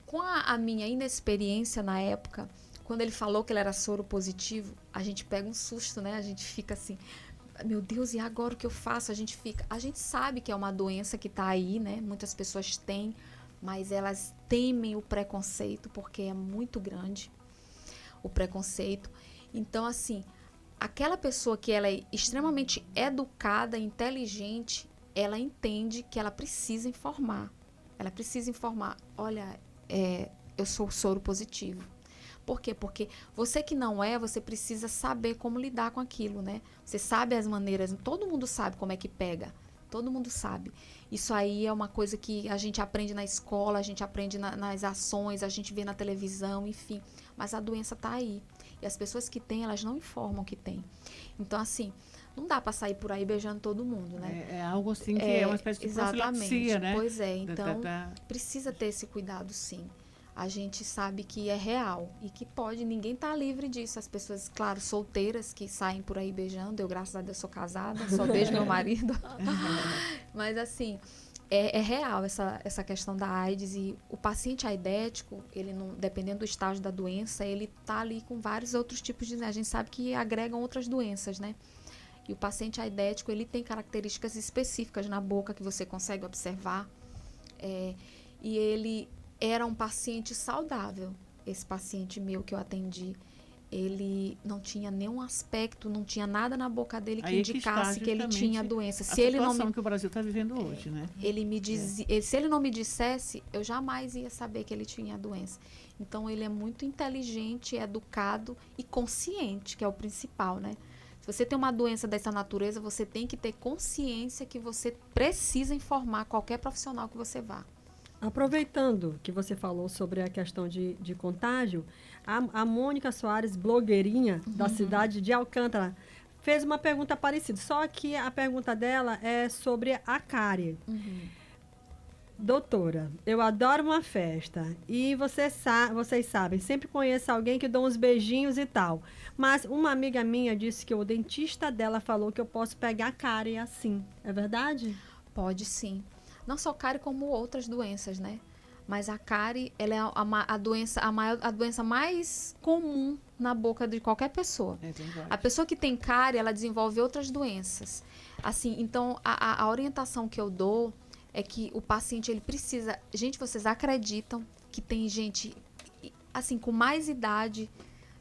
Com a minha inexperiência na época, quando ele falou que ele era soro positivo, a gente pega um susto, né? A gente fica assim, meu Deus, e agora o que eu faço? A gente sabe que é uma doença que está aí, né? Muitas pessoas têm, mas elas temem o preconceito, porque é muito grande o preconceito. Então, assim, aquela pessoa que ela é extremamente educada, inteligente, ela entende que ela precisa informar. Ela precisa informar, olha, eu sou soro positivo. Por quê? Porque você que não você precisa saber como lidar com aquilo, né? Você sabe as maneiras, todo mundo sabe como é que pega. Todo mundo sabe. Isso aí é uma coisa que a gente aprende na escola, a gente aprende nas ações, a gente vê na televisão, enfim. Mas a doença está aí. E as pessoas que têm, elas não informam que têm. Então, assim, não dá para sair por aí beijando todo mundo, né? É algo assim que é uma espécie de profilaxia, né? Pois é, então precisa ter esse cuidado, sim. A gente sabe que é real e que ninguém tá livre disso. As pessoas, claro, solteiras que saem por aí beijando, eu, graças a Deus, sou casada, só beijo meu marido. Mas, assim, é real essa questão da AIDS, e o paciente aidético, ele não, dependendo do estágio da doença, ele tá ali com vários outros tipos de... A gente sabe que agregam outras doenças, né? E o paciente aidético, ele tem características específicas na boca que você consegue observar. E ele era um paciente saudável. Esse paciente meu que eu atendi, ele não tinha nenhum aspecto, não tinha nada na boca dele que indicasse que ele tinha a doença. Se ele não que o Brasil está vivendo hoje, né? Ele me dizia, se ele não me dissesse, eu jamais ia saber que ele tinha a doença. Então, ele é muito inteligente, educado e consciente, que é o principal, né? Se você tem uma doença dessa natureza, você tem que ter consciência que você precisa informar qualquer profissional que você vá. Aproveitando que você falou sobre a questão de contágio, a Mônica Soares, blogueirinha da cidade de Alcântara, fez uma pergunta parecida, só que a pergunta dela é sobre a cárie. Doutora, eu adoro uma festa e vocês sabem, sempre conheço alguém que dá uns beijinhos e tal. Mas uma amiga minha disse que o dentista dela falou que eu posso pegar cárie assim. É verdade? Pode sim. Não só cárie como outras doenças, né? Mas a cárie, ela é a doença mais comum na boca de qualquer pessoa. É verdade. A pessoa que tem cárie, ela desenvolve outras doenças. Assim, então, a orientação que eu dou é que o paciente, ele precisa... Gente, vocês acreditam que tem gente, assim, com mais idade,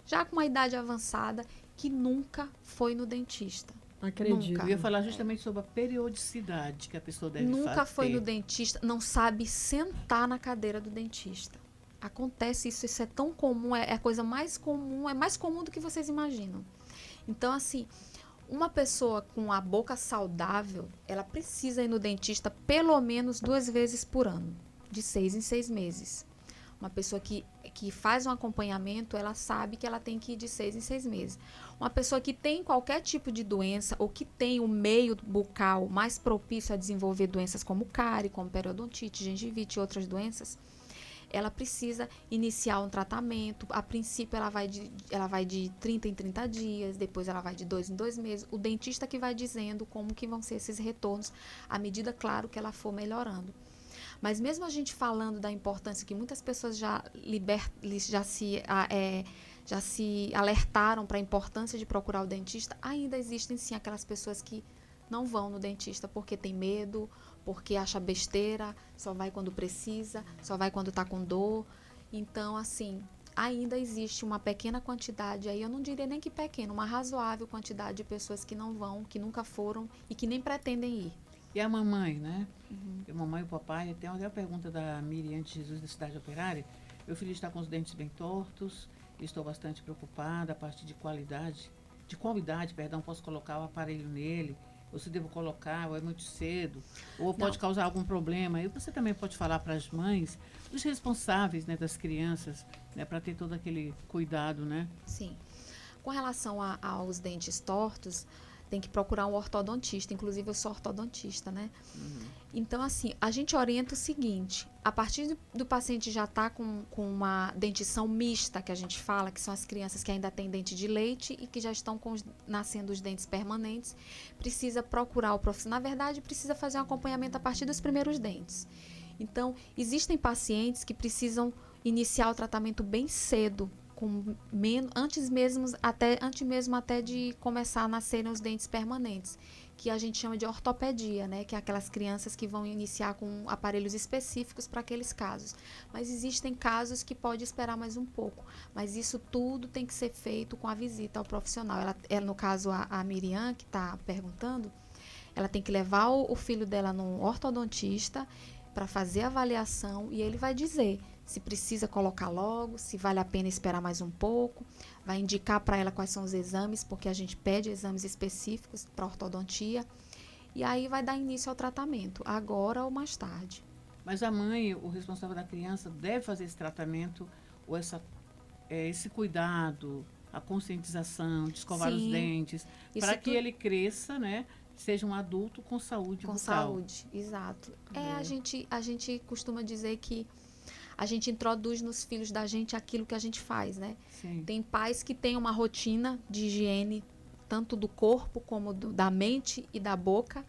já com uma idade avançada, que nunca foi no dentista? Acredito. Eu ia falar justamente sobre a periodicidade que a pessoa deve fazer. Nunca foi no dentista, não sabe sentar na cadeira do dentista. Acontece isso é tão comum, é a coisa mais comum, é mais comum do que vocês imaginam. Então, assim, uma pessoa com a boca saudável, ela precisa ir no dentista pelo menos 2 vezes por ano, de 6 em 6 meses. Uma pessoa que faz um acompanhamento, ela sabe que ela tem que ir de 6 em 6 meses. Uma pessoa que tem qualquer tipo de doença ou que tem o meio bucal mais propício a desenvolver doenças como cárie, como periodontite, gengivite e outras doenças, ela precisa iniciar um tratamento. A princípio, ela vai de 30 em 30 dias, depois ela vai de 2 em 2 meses. O dentista que vai dizendo como que vão ser esses retornos, à medida, claro, que ela for melhorando. Mas mesmo a gente falando da importância que muitas pessoas já se alertaram para a importância de procurar o dentista, ainda existem sim aquelas pessoas que não vão no dentista porque tem medo, porque acha besteira, só vai quando precisa, só vai quando está com dor. Então, assim, ainda existe uma pequena quantidade, aí eu não diria nem que pequena, uma razoável quantidade de pessoas que não vão, que nunca foram e que nem pretendem ir. E a mamãe, né? A mamãe e o papai, tem até a pergunta da Miriam de Jesus, da Cidade Operária. Meu filho está com os dentes bem tortos, estou bastante preocupada a partir de qual idade, posso colocar o aparelho nele, ou se devo colocar, ou é muito cedo, ou pode causar algum problema. E você também pode falar para as mães, os responsáveis, né, das crianças, né, para ter todo aquele cuidado, né? Sim. Com relação aos dentes tortos, tem que procurar um ortodontista. Inclusive, eu sou ortodontista, né? Então, assim, a gente orienta o seguinte: a partir do paciente já estar com uma dentição mista, que a gente fala, que são as crianças que ainda têm dente de leite e que já estão nascendo os dentes permanentes, precisa procurar o profissional. Na verdade, precisa fazer um acompanhamento a partir dos primeiros dentes. Então, existem pacientes que precisam iniciar o tratamento bem cedo, antes mesmo até de começar a nascerem os dentes permanentes, que a gente chama de ortopedia, né? Que é aquelas crianças que vão iniciar com aparelhos específicos para aqueles casos. Mas existem casos que pode esperar mais um pouco. Mas isso tudo tem que ser feito com a visita ao profissional. Ela no caso, a Miriam, que está perguntando, ela tem que levar o filho dela num ortodontista para fazer a avaliação e ele vai dizer se precisa colocar logo, se vale a pena esperar mais um pouco, vai indicar para ela quais são os exames, porque a gente pede exames específicos para ortodontia, e aí vai dar início ao tratamento, agora ou mais tarde. Mas a mãe, o responsável da criança, deve fazer esse tratamento, ou esse cuidado, a conscientização, de escovar os dentes, para que ele cresça, né? Seja um adulto com saúde bucal. Com saúde, exato. A gente costuma dizer que a gente introduz nos filhos da gente aquilo que a gente faz, né? Sim. Tem pais que têm uma rotina de higiene, tanto do corpo como da mente e da boca,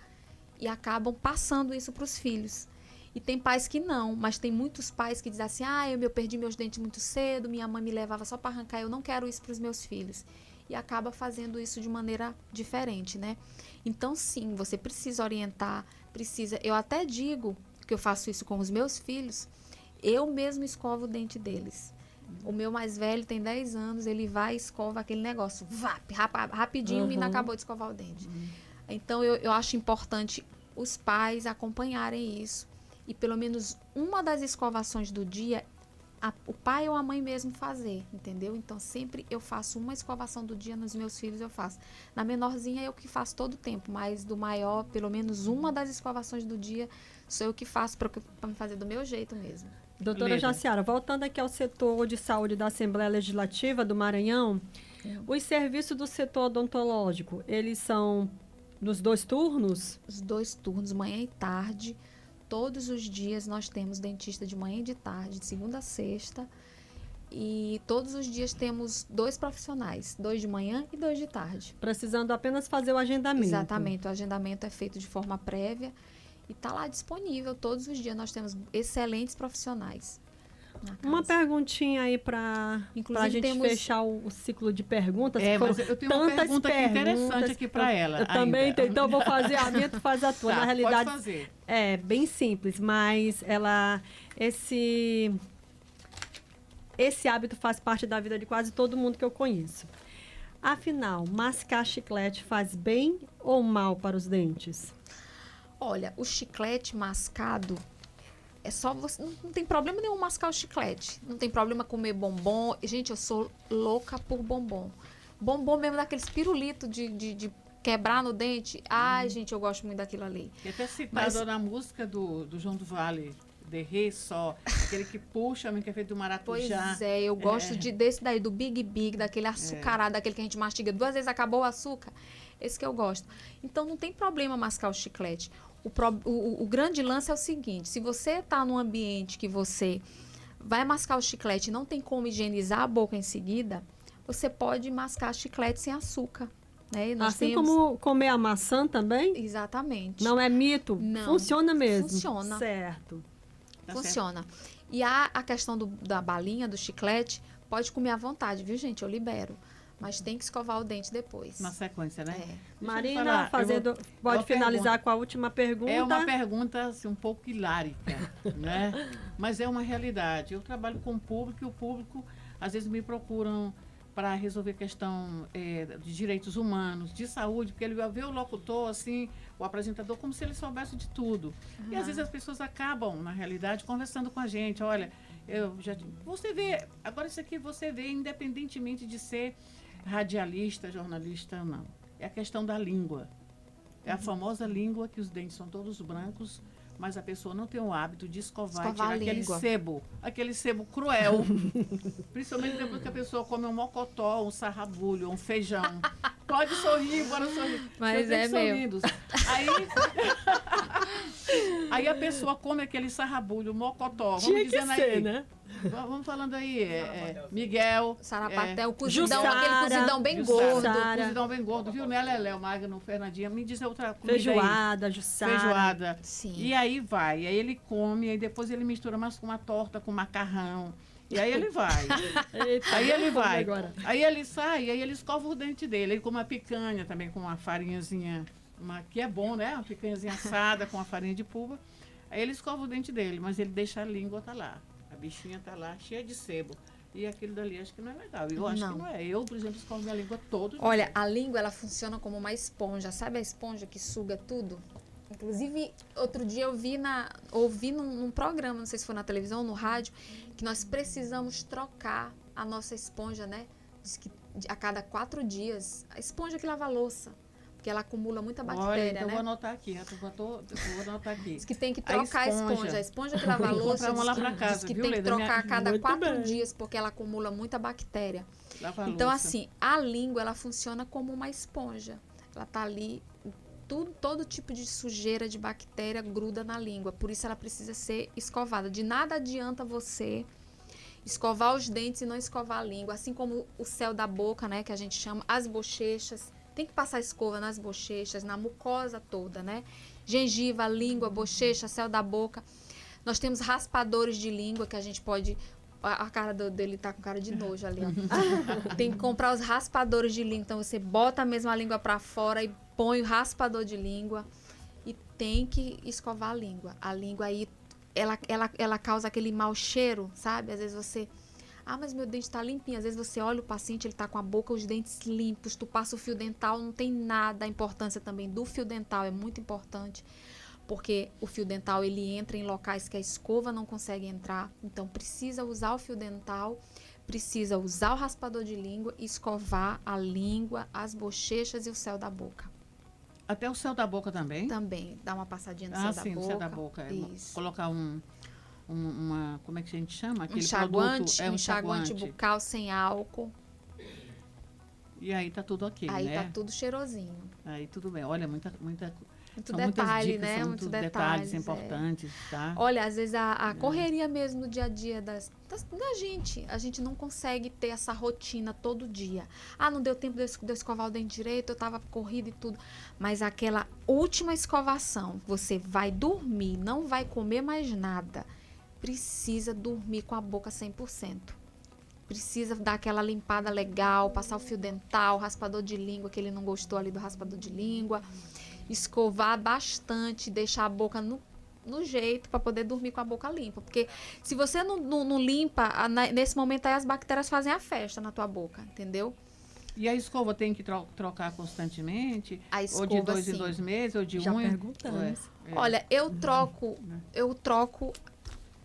e acabam passando isso para os filhos. E tem pais que não, mas tem muitos pais que dizem assim: eu perdi meus dentes muito cedo, minha mãe me levava só para arrancar, eu não quero isso para os meus filhos. E acaba fazendo isso de maneira diferente, né? Então, sim, você precisa orientar, eu até digo que eu faço isso com os meus filhos, eu mesmo escovo o dente deles. O meu mais velho tem 10 anos, ele vai e escova aquele negócio, rapidinho, o menino acabou de escovar o dente. Então, eu acho importante os pais acompanharem isso e pelo menos uma das escovações do dia, o pai ou a mãe mesmo fazer, entendeu? Então, sempre eu faço uma escovação do dia, nos meus filhos eu faço. Na menorzinha, eu que faço todo o tempo, mas do maior, pelo menos uma das escovações do dia, sou eu que faço para me fazer do meu jeito mesmo. Doutora Jaciara, voltando aqui ao setor de saúde da Assembleia Legislativa do Maranhão, os serviços do setor odontológico, eles são nos 2 turnos? Os 2 turnos, manhã e tarde. Todos os dias nós temos dentista de manhã e de tarde, de segunda a sexta. E todos os dias temos 2 profissionais, 2 de manhã e 2 de tarde. Precisando apenas fazer o agendamento. Exatamente, o agendamento é feito de forma prévia e está lá disponível todos os dias. Nós temos excelentes profissionais. Uma perguntinha aí para a gente fechar o ciclo de perguntas. Mas eu tenho uma pergunta aqui interessante aqui para ela. Eu também tenho, então vou fazer a minha, tu faz a tua. Na realidade, pode fazer. É bem simples, mas esse hábito faz parte da vida de quase todo mundo que eu conheço. Afinal, mascar chiclete faz bem ou mal para os dentes? Olha, o chiclete mascado, é só você, não tem problema nenhum mascar o chiclete. Não tem problema comer bombom. Gente, eu sou louca por bombom. Bombom mesmo daqueles pirulitos de quebrar no dente. Ai, gente, eu gosto muito daquilo ali. E até citado na música do João do Vale, de Rei Só, aquele que puxa, que é feito do maracujá. Pois é, eu gosto desse daí, do Big Big, daquele açucarado, daquele que a gente mastiga 2 vezes, acabou o açúcar. Esse que eu gosto. Então, não tem problema mascar o chiclete. O grande lance é o seguinte: se você está num ambiente que você vai mascar o chiclete e não tem como higienizar a boca em seguida, você pode mascar chiclete sem açúcar. Né? Como comer a maçã também? Exatamente. Não é mito? Não. Funciona mesmo? Funciona. Certo. Funciona. E a questão da balinha, do chiclete, pode comer à vontade, viu, gente? Eu libero. mas tem que escovar o dente depois. Na sequência, né? É. Deixa eu Marina, falar, pode uma finalizar pergunta. com a última pergunta. É uma pergunta assim, um pouco hilárica, né? Mas é uma realidade. Eu trabalho com o público e o público às vezes me procuram para resolver questão de direitos humanos, de saúde, porque ele vê o locutor, assim, o apresentador, como se ele soubesse de tudo. E às vezes as pessoas acabam, na realidade, conversando com a gente. Olha, você vê, agora isso aqui você vê, independentemente de ser radialista, jornalista ou não. É a questão da língua. É a famosa língua que os dentes são todos brancos, mas a pessoa não tem o hábito de escovar e tirar aquele sebo cruel. Principalmente depois que a pessoa come um mocotó, um sarrabulho, um feijão. Pode sorrir, bora sorrir. Mas Seus dentes são meu. lindos. Aí a pessoa come aquele sarrabulho, mocotó. Tinha Vamos que dizendo ser, aí. né? Vamos falando aí, Miguel. Sarapatel, aquele Jussara, cozidão bem Jussara, gordo. Jussara. Cozidão bem gordo, viu? Né, Léo, Magno, Fernandinha? Me diz outra comida Feijoada, aí. Jussara. Feijoada. Sim. E aí vai. Aí ele come, aí depois ele mistura mais com uma torta, com macarrão. E aí ele vai. Eita, Aí ele fome vai. agora. Aí ele sai, aí ele escova o dente dele. Ele come uma picanha também com uma farinhazinha, que é bom, né? Uma picanhazinha assada com uma farinha de polpa. Aí ele escova o dente dele, mas ele deixa a língua tá lá. A bichinha tá lá, cheia de sebo. E aquilo dali acho que não é legal. Eu acho que não é. Eu, por exemplo, escovo minha língua todo dia. Olha, a língua, ela funciona como uma esponja. Sabe a esponja que suga tudo? Inclusive, outro dia eu ouvi num programa, não sei se foi na televisão ou no rádio, que nós precisamos trocar a nossa esponja, né? Diz que a cada 4 dias, a esponja que lava a louça, porque ela acumula muita bactéria, Olha, então né? vou anotar aqui. Vou anotar aqui. Diz que tem que trocar a esponja. A esponja que lava a Vou louça, comprar uma lá diz pra que, casa, diz que viu, tem que Leda? trocar a cada Muito 4 bem. dias, porque ela acumula muita bactéria. Lava a Então, louça. assim, a língua, ela funciona como uma esponja. Ela tá ali, todo tipo de sujeira, de bactéria gruda na língua. Por isso ela precisa ser escovada. De nada adianta você escovar os dentes e não escovar a língua. Assim como o céu da boca, né, que a gente chama, as bochechas. Tem que passar escova nas bochechas, na mucosa toda, né? Gengiva, língua, bochecha, céu da boca. Nós temos raspadores de língua que a gente pode... A cara dele tá com cara de nojo ali, ó. Tem que comprar os raspadores de língua. Então, você bota mesmo a língua para fora e põe o raspador de língua. E tem que escovar a língua. A língua aí, ela causa aquele mau cheiro, sabe? Às vezes você... Ah, mas meu dente tá limpinho. Às vezes você olha o paciente, ele tá com a boca, os dentes limpos. Tu passa o fio dental, não tem nada. A importância também do fio dental é muito importante. Porque o fio dental, ele entra em locais que a escova não consegue entrar. Então, precisa usar o fio dental, precisa usar o raspador de língua e escovar a língua, as bochechas e o céu da boca. Até o céu da boca também? Também, dá uma passadinha no Ah, céu sim, da no boca. céu da boca. Isso. Colocar uma... Como é que a gente chama? Aquele Enxaguante, produto. um enxaguante bucal sem álcool. E aí tá tudo ok, Aí né? tá tudo cheirosinho. Aí tudo bem. Olha, muita Muito são detalhe, muitas dicas, né? são Muitos muitos detalhes importantes, tá? Olha, às vezes a correria mesmo no dia a dia da gente, a gente não consegue ter essa rotina todo dia. Ah, não deu tempo de eu escovar o dente direito, eu tava corrida e tudo. Mas aquela última escovação, você vai dormir, não vai comer mais nada, precisa dormir com a boca 100%. Precisa dar aquela limpada legal, passar o fio dental, raspador de língua, que ele não gostou ali do raspador de língua. Escovar bastante, deixar a boca no jeito para poder dormir com a boca limpa. Porque se você não limpa, nesse momento aí as bactérias fazem a festa na tua boca, entendeu? E a escova tem que trocar constantemente? A escova, ou de 2 em sim. 2 meses, ou de Já 1 em... perguntamos. Olha, eu troco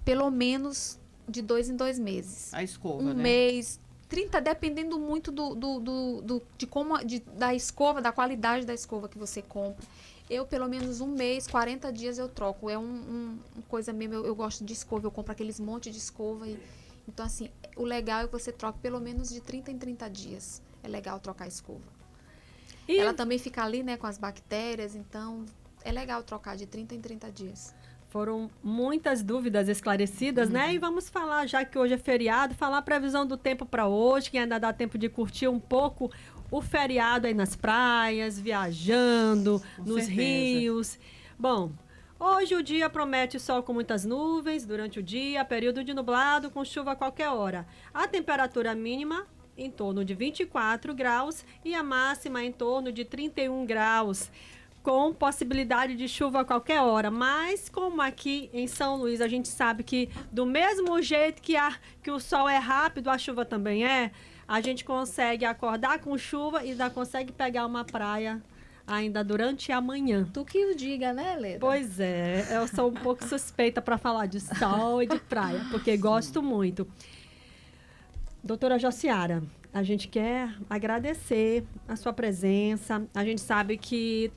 pelo menos de 2 em 2 meses. A escova, Um né? mês, 30, dependendo muito da escova, da qualidade da escova que você compra. Eu, pelo menos um mês, 40 dias eu troco. É uma coisa mesmo, eu gosto de escova, eu compro aqueles monte de escova. Então, assim, o legal é que você troque pelo menos de 30 em 30 dias. É legal trocar a escova. E Ela também fica ali, né, com as bactérias, então é legal trocar de 30 em 30 dias. foram muitas dúvidas esclarecidas, né? E vamos falar, já que hoje é feriado, falar a previsão do tempo para hoje, que ainda dá tempo de curtir um pouco o feriado aí nas praias, viajando, Com nos certeza. rios. Bom, hoje o dia promete sol com muitas nuvens durante o dia, período de nublado com chuva a qualquer hora. A temperatura mínima em torno de 24 graus e a máxima em torno de 31 graus, com possibilidade de chuva a qualquer hora. Mas como aqui em São Luís a gente sabe que do mesmo jeito que o sol é rápido, a chuva também é, a gente consegue acordar com chuva e ainda consegue pegar uma praia ainda durante a manhã. Tu que o diga, né, Leda? Pois é, eu sou um pouco suspeita para falar de sol e de praia, porque gosto muito. Doutora Josiara, a gente quer agradecer a sua presença. A gente sabe que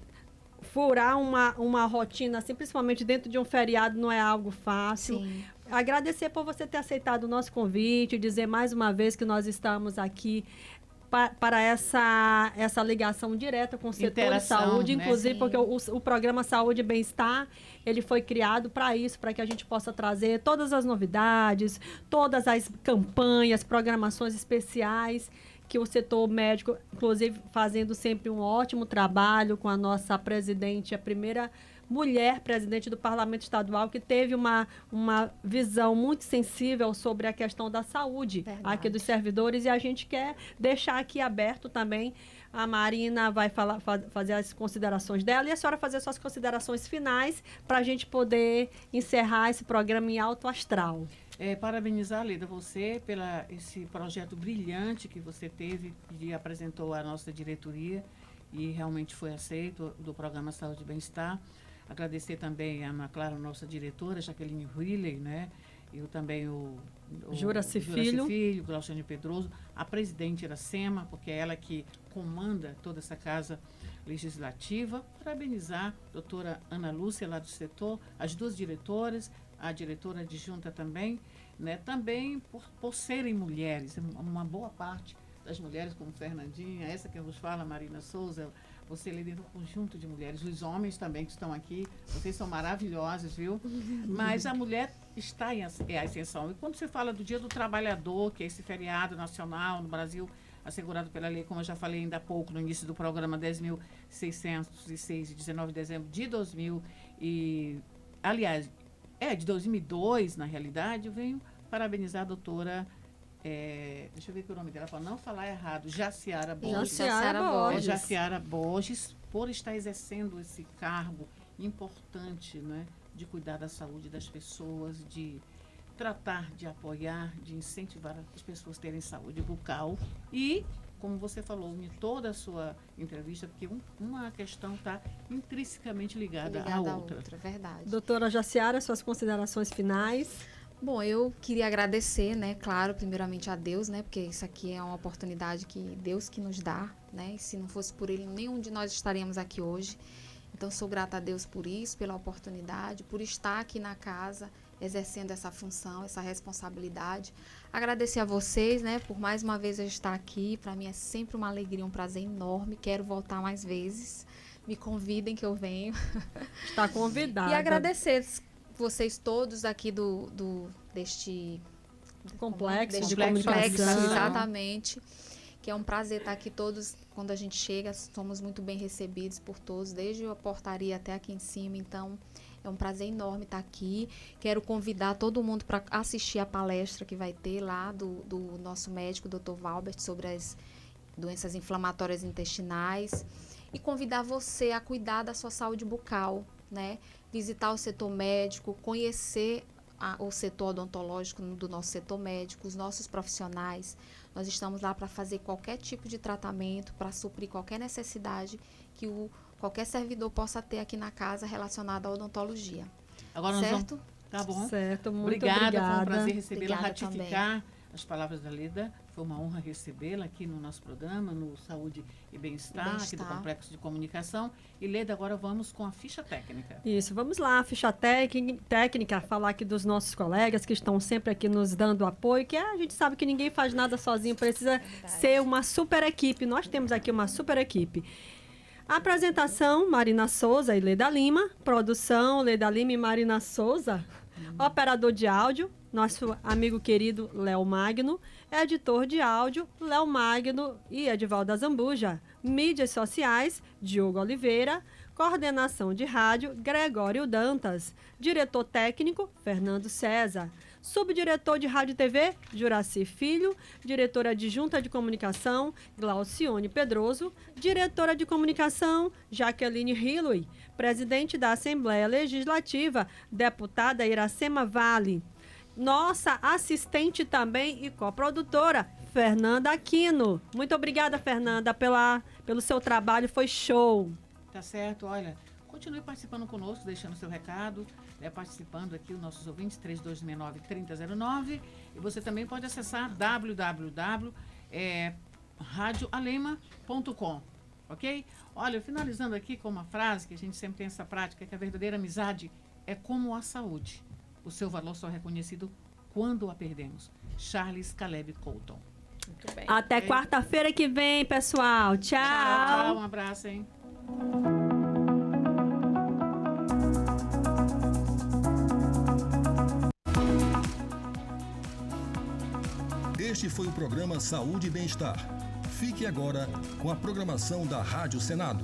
furar uma rotina, assim, principalmente dentro de um feriado, não é algo fácil. Sim. Agradecer por você ter aceitado o nosso convite, dizer mais uma vez que nós estamos aqui para essa ligação direta com o setor de Interação, saúde, né? inclusive Sim. porque o programa Saúde e Bem-Estar, ele foi criado para isso, para que a gente possa trazer todas as novidades, todas as campanhas, programações especiais que o setor médico, inclusive fazendo sempre um ótimo trabalho com a nossa presidente, a primeira mulher presidente do Parlamento Estadual, que teve uma visão muito sensível sobre a questão da saúde Verdade. aqui dos servidores, e a gente quer deixar aqui aberto também. A Marina vai fazer as considerações dela e a senhora fazer suas considerações finais para a gente poder encerrar esse programa em alto astral. Parabenizar, Leda, você pela esse projeto brilhante que você teve e apresentou à nossa diretoria e realmente foi aceito do programa Saúde e Bem-Estar. Agradecer também claro, a nossa diretora, Jaqueline Huiley, né? Eu também o Juraci Filho, Glauciane Pedroso, a presidente Iracema, porque é ela que comanda toda essa casa legislativa. Parabenizar a doutora Ana Lúcia, lá do setor, as duas diretoras, a diretora adjunta também, né? Também por serem mulheres, uma boa parte das mulheres, como Fernandinha, essa que vos fala, Marina Souza, você lidera um conjunto de mulheres, os homens também que estão aqui, vocês são maravilhosos, viu? Mas a mulher está em ascensão. E quando você fala do Dia do Trabalhador, que é esse feriado nacional no Brasil, assegurado pela lei, como eu já falei ainda há pouco, no início do programa 10.606, de 19 de dezembro de 2000, aliás, de 2002, na realidade, eu venho parabenizar a doutora, deixa eu ver o nome dela, para não falar errado, Jaciara Borges. Jaciara Borges, por estar exercendo esse cargo importante, né, de cuidar da saúde das pessoas, de tratar, de apoiar, de incentivar as pessoas a terem saúde bucal e, como você falou em toda a sua entrevista, porque uma questão está intrinsecamente ligada à outra. Verdade. Doutora Jaciara, suas considerações finais. Bom, eu queria agradecer, né, claro, primeiramente a Deus, né, porque isso aqui é uma oportunidade que Deus que nos dá, né, e se não fosse por Ele, nenhum de nós estaríamos aqui hoje. Então, sou grata a Deus por isso, pela oportunidade, por estar aqui na casa, exercendo essa função, essa responsabilidade. Agradecer a vocês, né, por mais uma vez eu estar aqui. Para mim é sempre uma alegria, um prazer enorme. Quero voltar mais vezes. Me convidem que eu venho. Está convidada. E agradecer vocês todos aqui deste complexo de complexo, comunicação. exatamente. Que é um prazer estar aqui todos. Quando a gente chega, somos muito bem recebidos por todos, desde a portaria até aqui em cima. Então, é um prazer enorme estar aqui. Quero convidar todo mundo para assistir a palestra que vai ter lá do nosso médico, Dr. Valbert, sobre as doenças inflamatórias intestinais. E convidar você a cuidar da sua saúde bucal, né? Visitar o setor médico, conhecer o setor odontológico do nosso setor médico, os nossos profissionais. Nós estamos lá para fazer qualquer tipo de tratamento, para suprir qualquer necessidade que qualquer servidor possa ter aqui na casa relacionada à odontologia. Agora certo? Tá bom. Certo, muito obrigada. obrigada. Foi um prazer recebê-la, Obrigada ratificar também. as palavras da Leda. Foi uma honra recebê-la aqui no nosso programa, no Saúde e Bem-Estar, aqui do Complexo de Comunicação. E Leda, agora vamos com a ficha técnica. Isso, vamos lá, a ficha técnica, falar aqui dos nossos colegas que estão sempre aqui nos dando apoio, que a gente sabe que ninguém faz nada sozinho, precisa ser uma super equipe. Nós temos aqui uma super equipe. Apresentação, Marina Souza e Leda Lima. Produção, Leda Lima e Marina Souza. Operador de áudio, nosso amigo querido Léo Magno. Editor de áudio, Léo Magno e Edivalda Zambuja. Mídias sociais, Diogo Oliveira. Coordenação de rádio, Gregório Dantas. Diretor técnico, Fernando César. Subdiretor de Rádio e TV, Juraci Filho. Diretora adjunta de comunicação, Glaucione Pedroso. Diretora de comunicação, Jaqueline Hilloway. Presidente da Assembleia Legislativa, deputada Iracema Vale. Nossa assistente também e coprodutora, Fernanda Aquino. Muito obrigada, Fernanda, pelo seu trabalho, foi show. Tá certo, olha, continue participando conosco, deixando seu recado, participando aqui, os nossos ouvintes, 3269-3009. E você também pode acessar www.radioalema.com, ok? Olha, finalizando aqui com uma frase que a gente sempre tem essa prática, que a verdadeira amizade é como a saúde. O seu valor só é reconhecido quando a perdemos. Charles Caleb Colton. Muito bem. Até quarta-feira que vem, pessoal. Tchau. Tchau, um abraço, hein? Este foi o programa Saúde e Bem-Estar. Fique agora com a programação da Rádio Senado.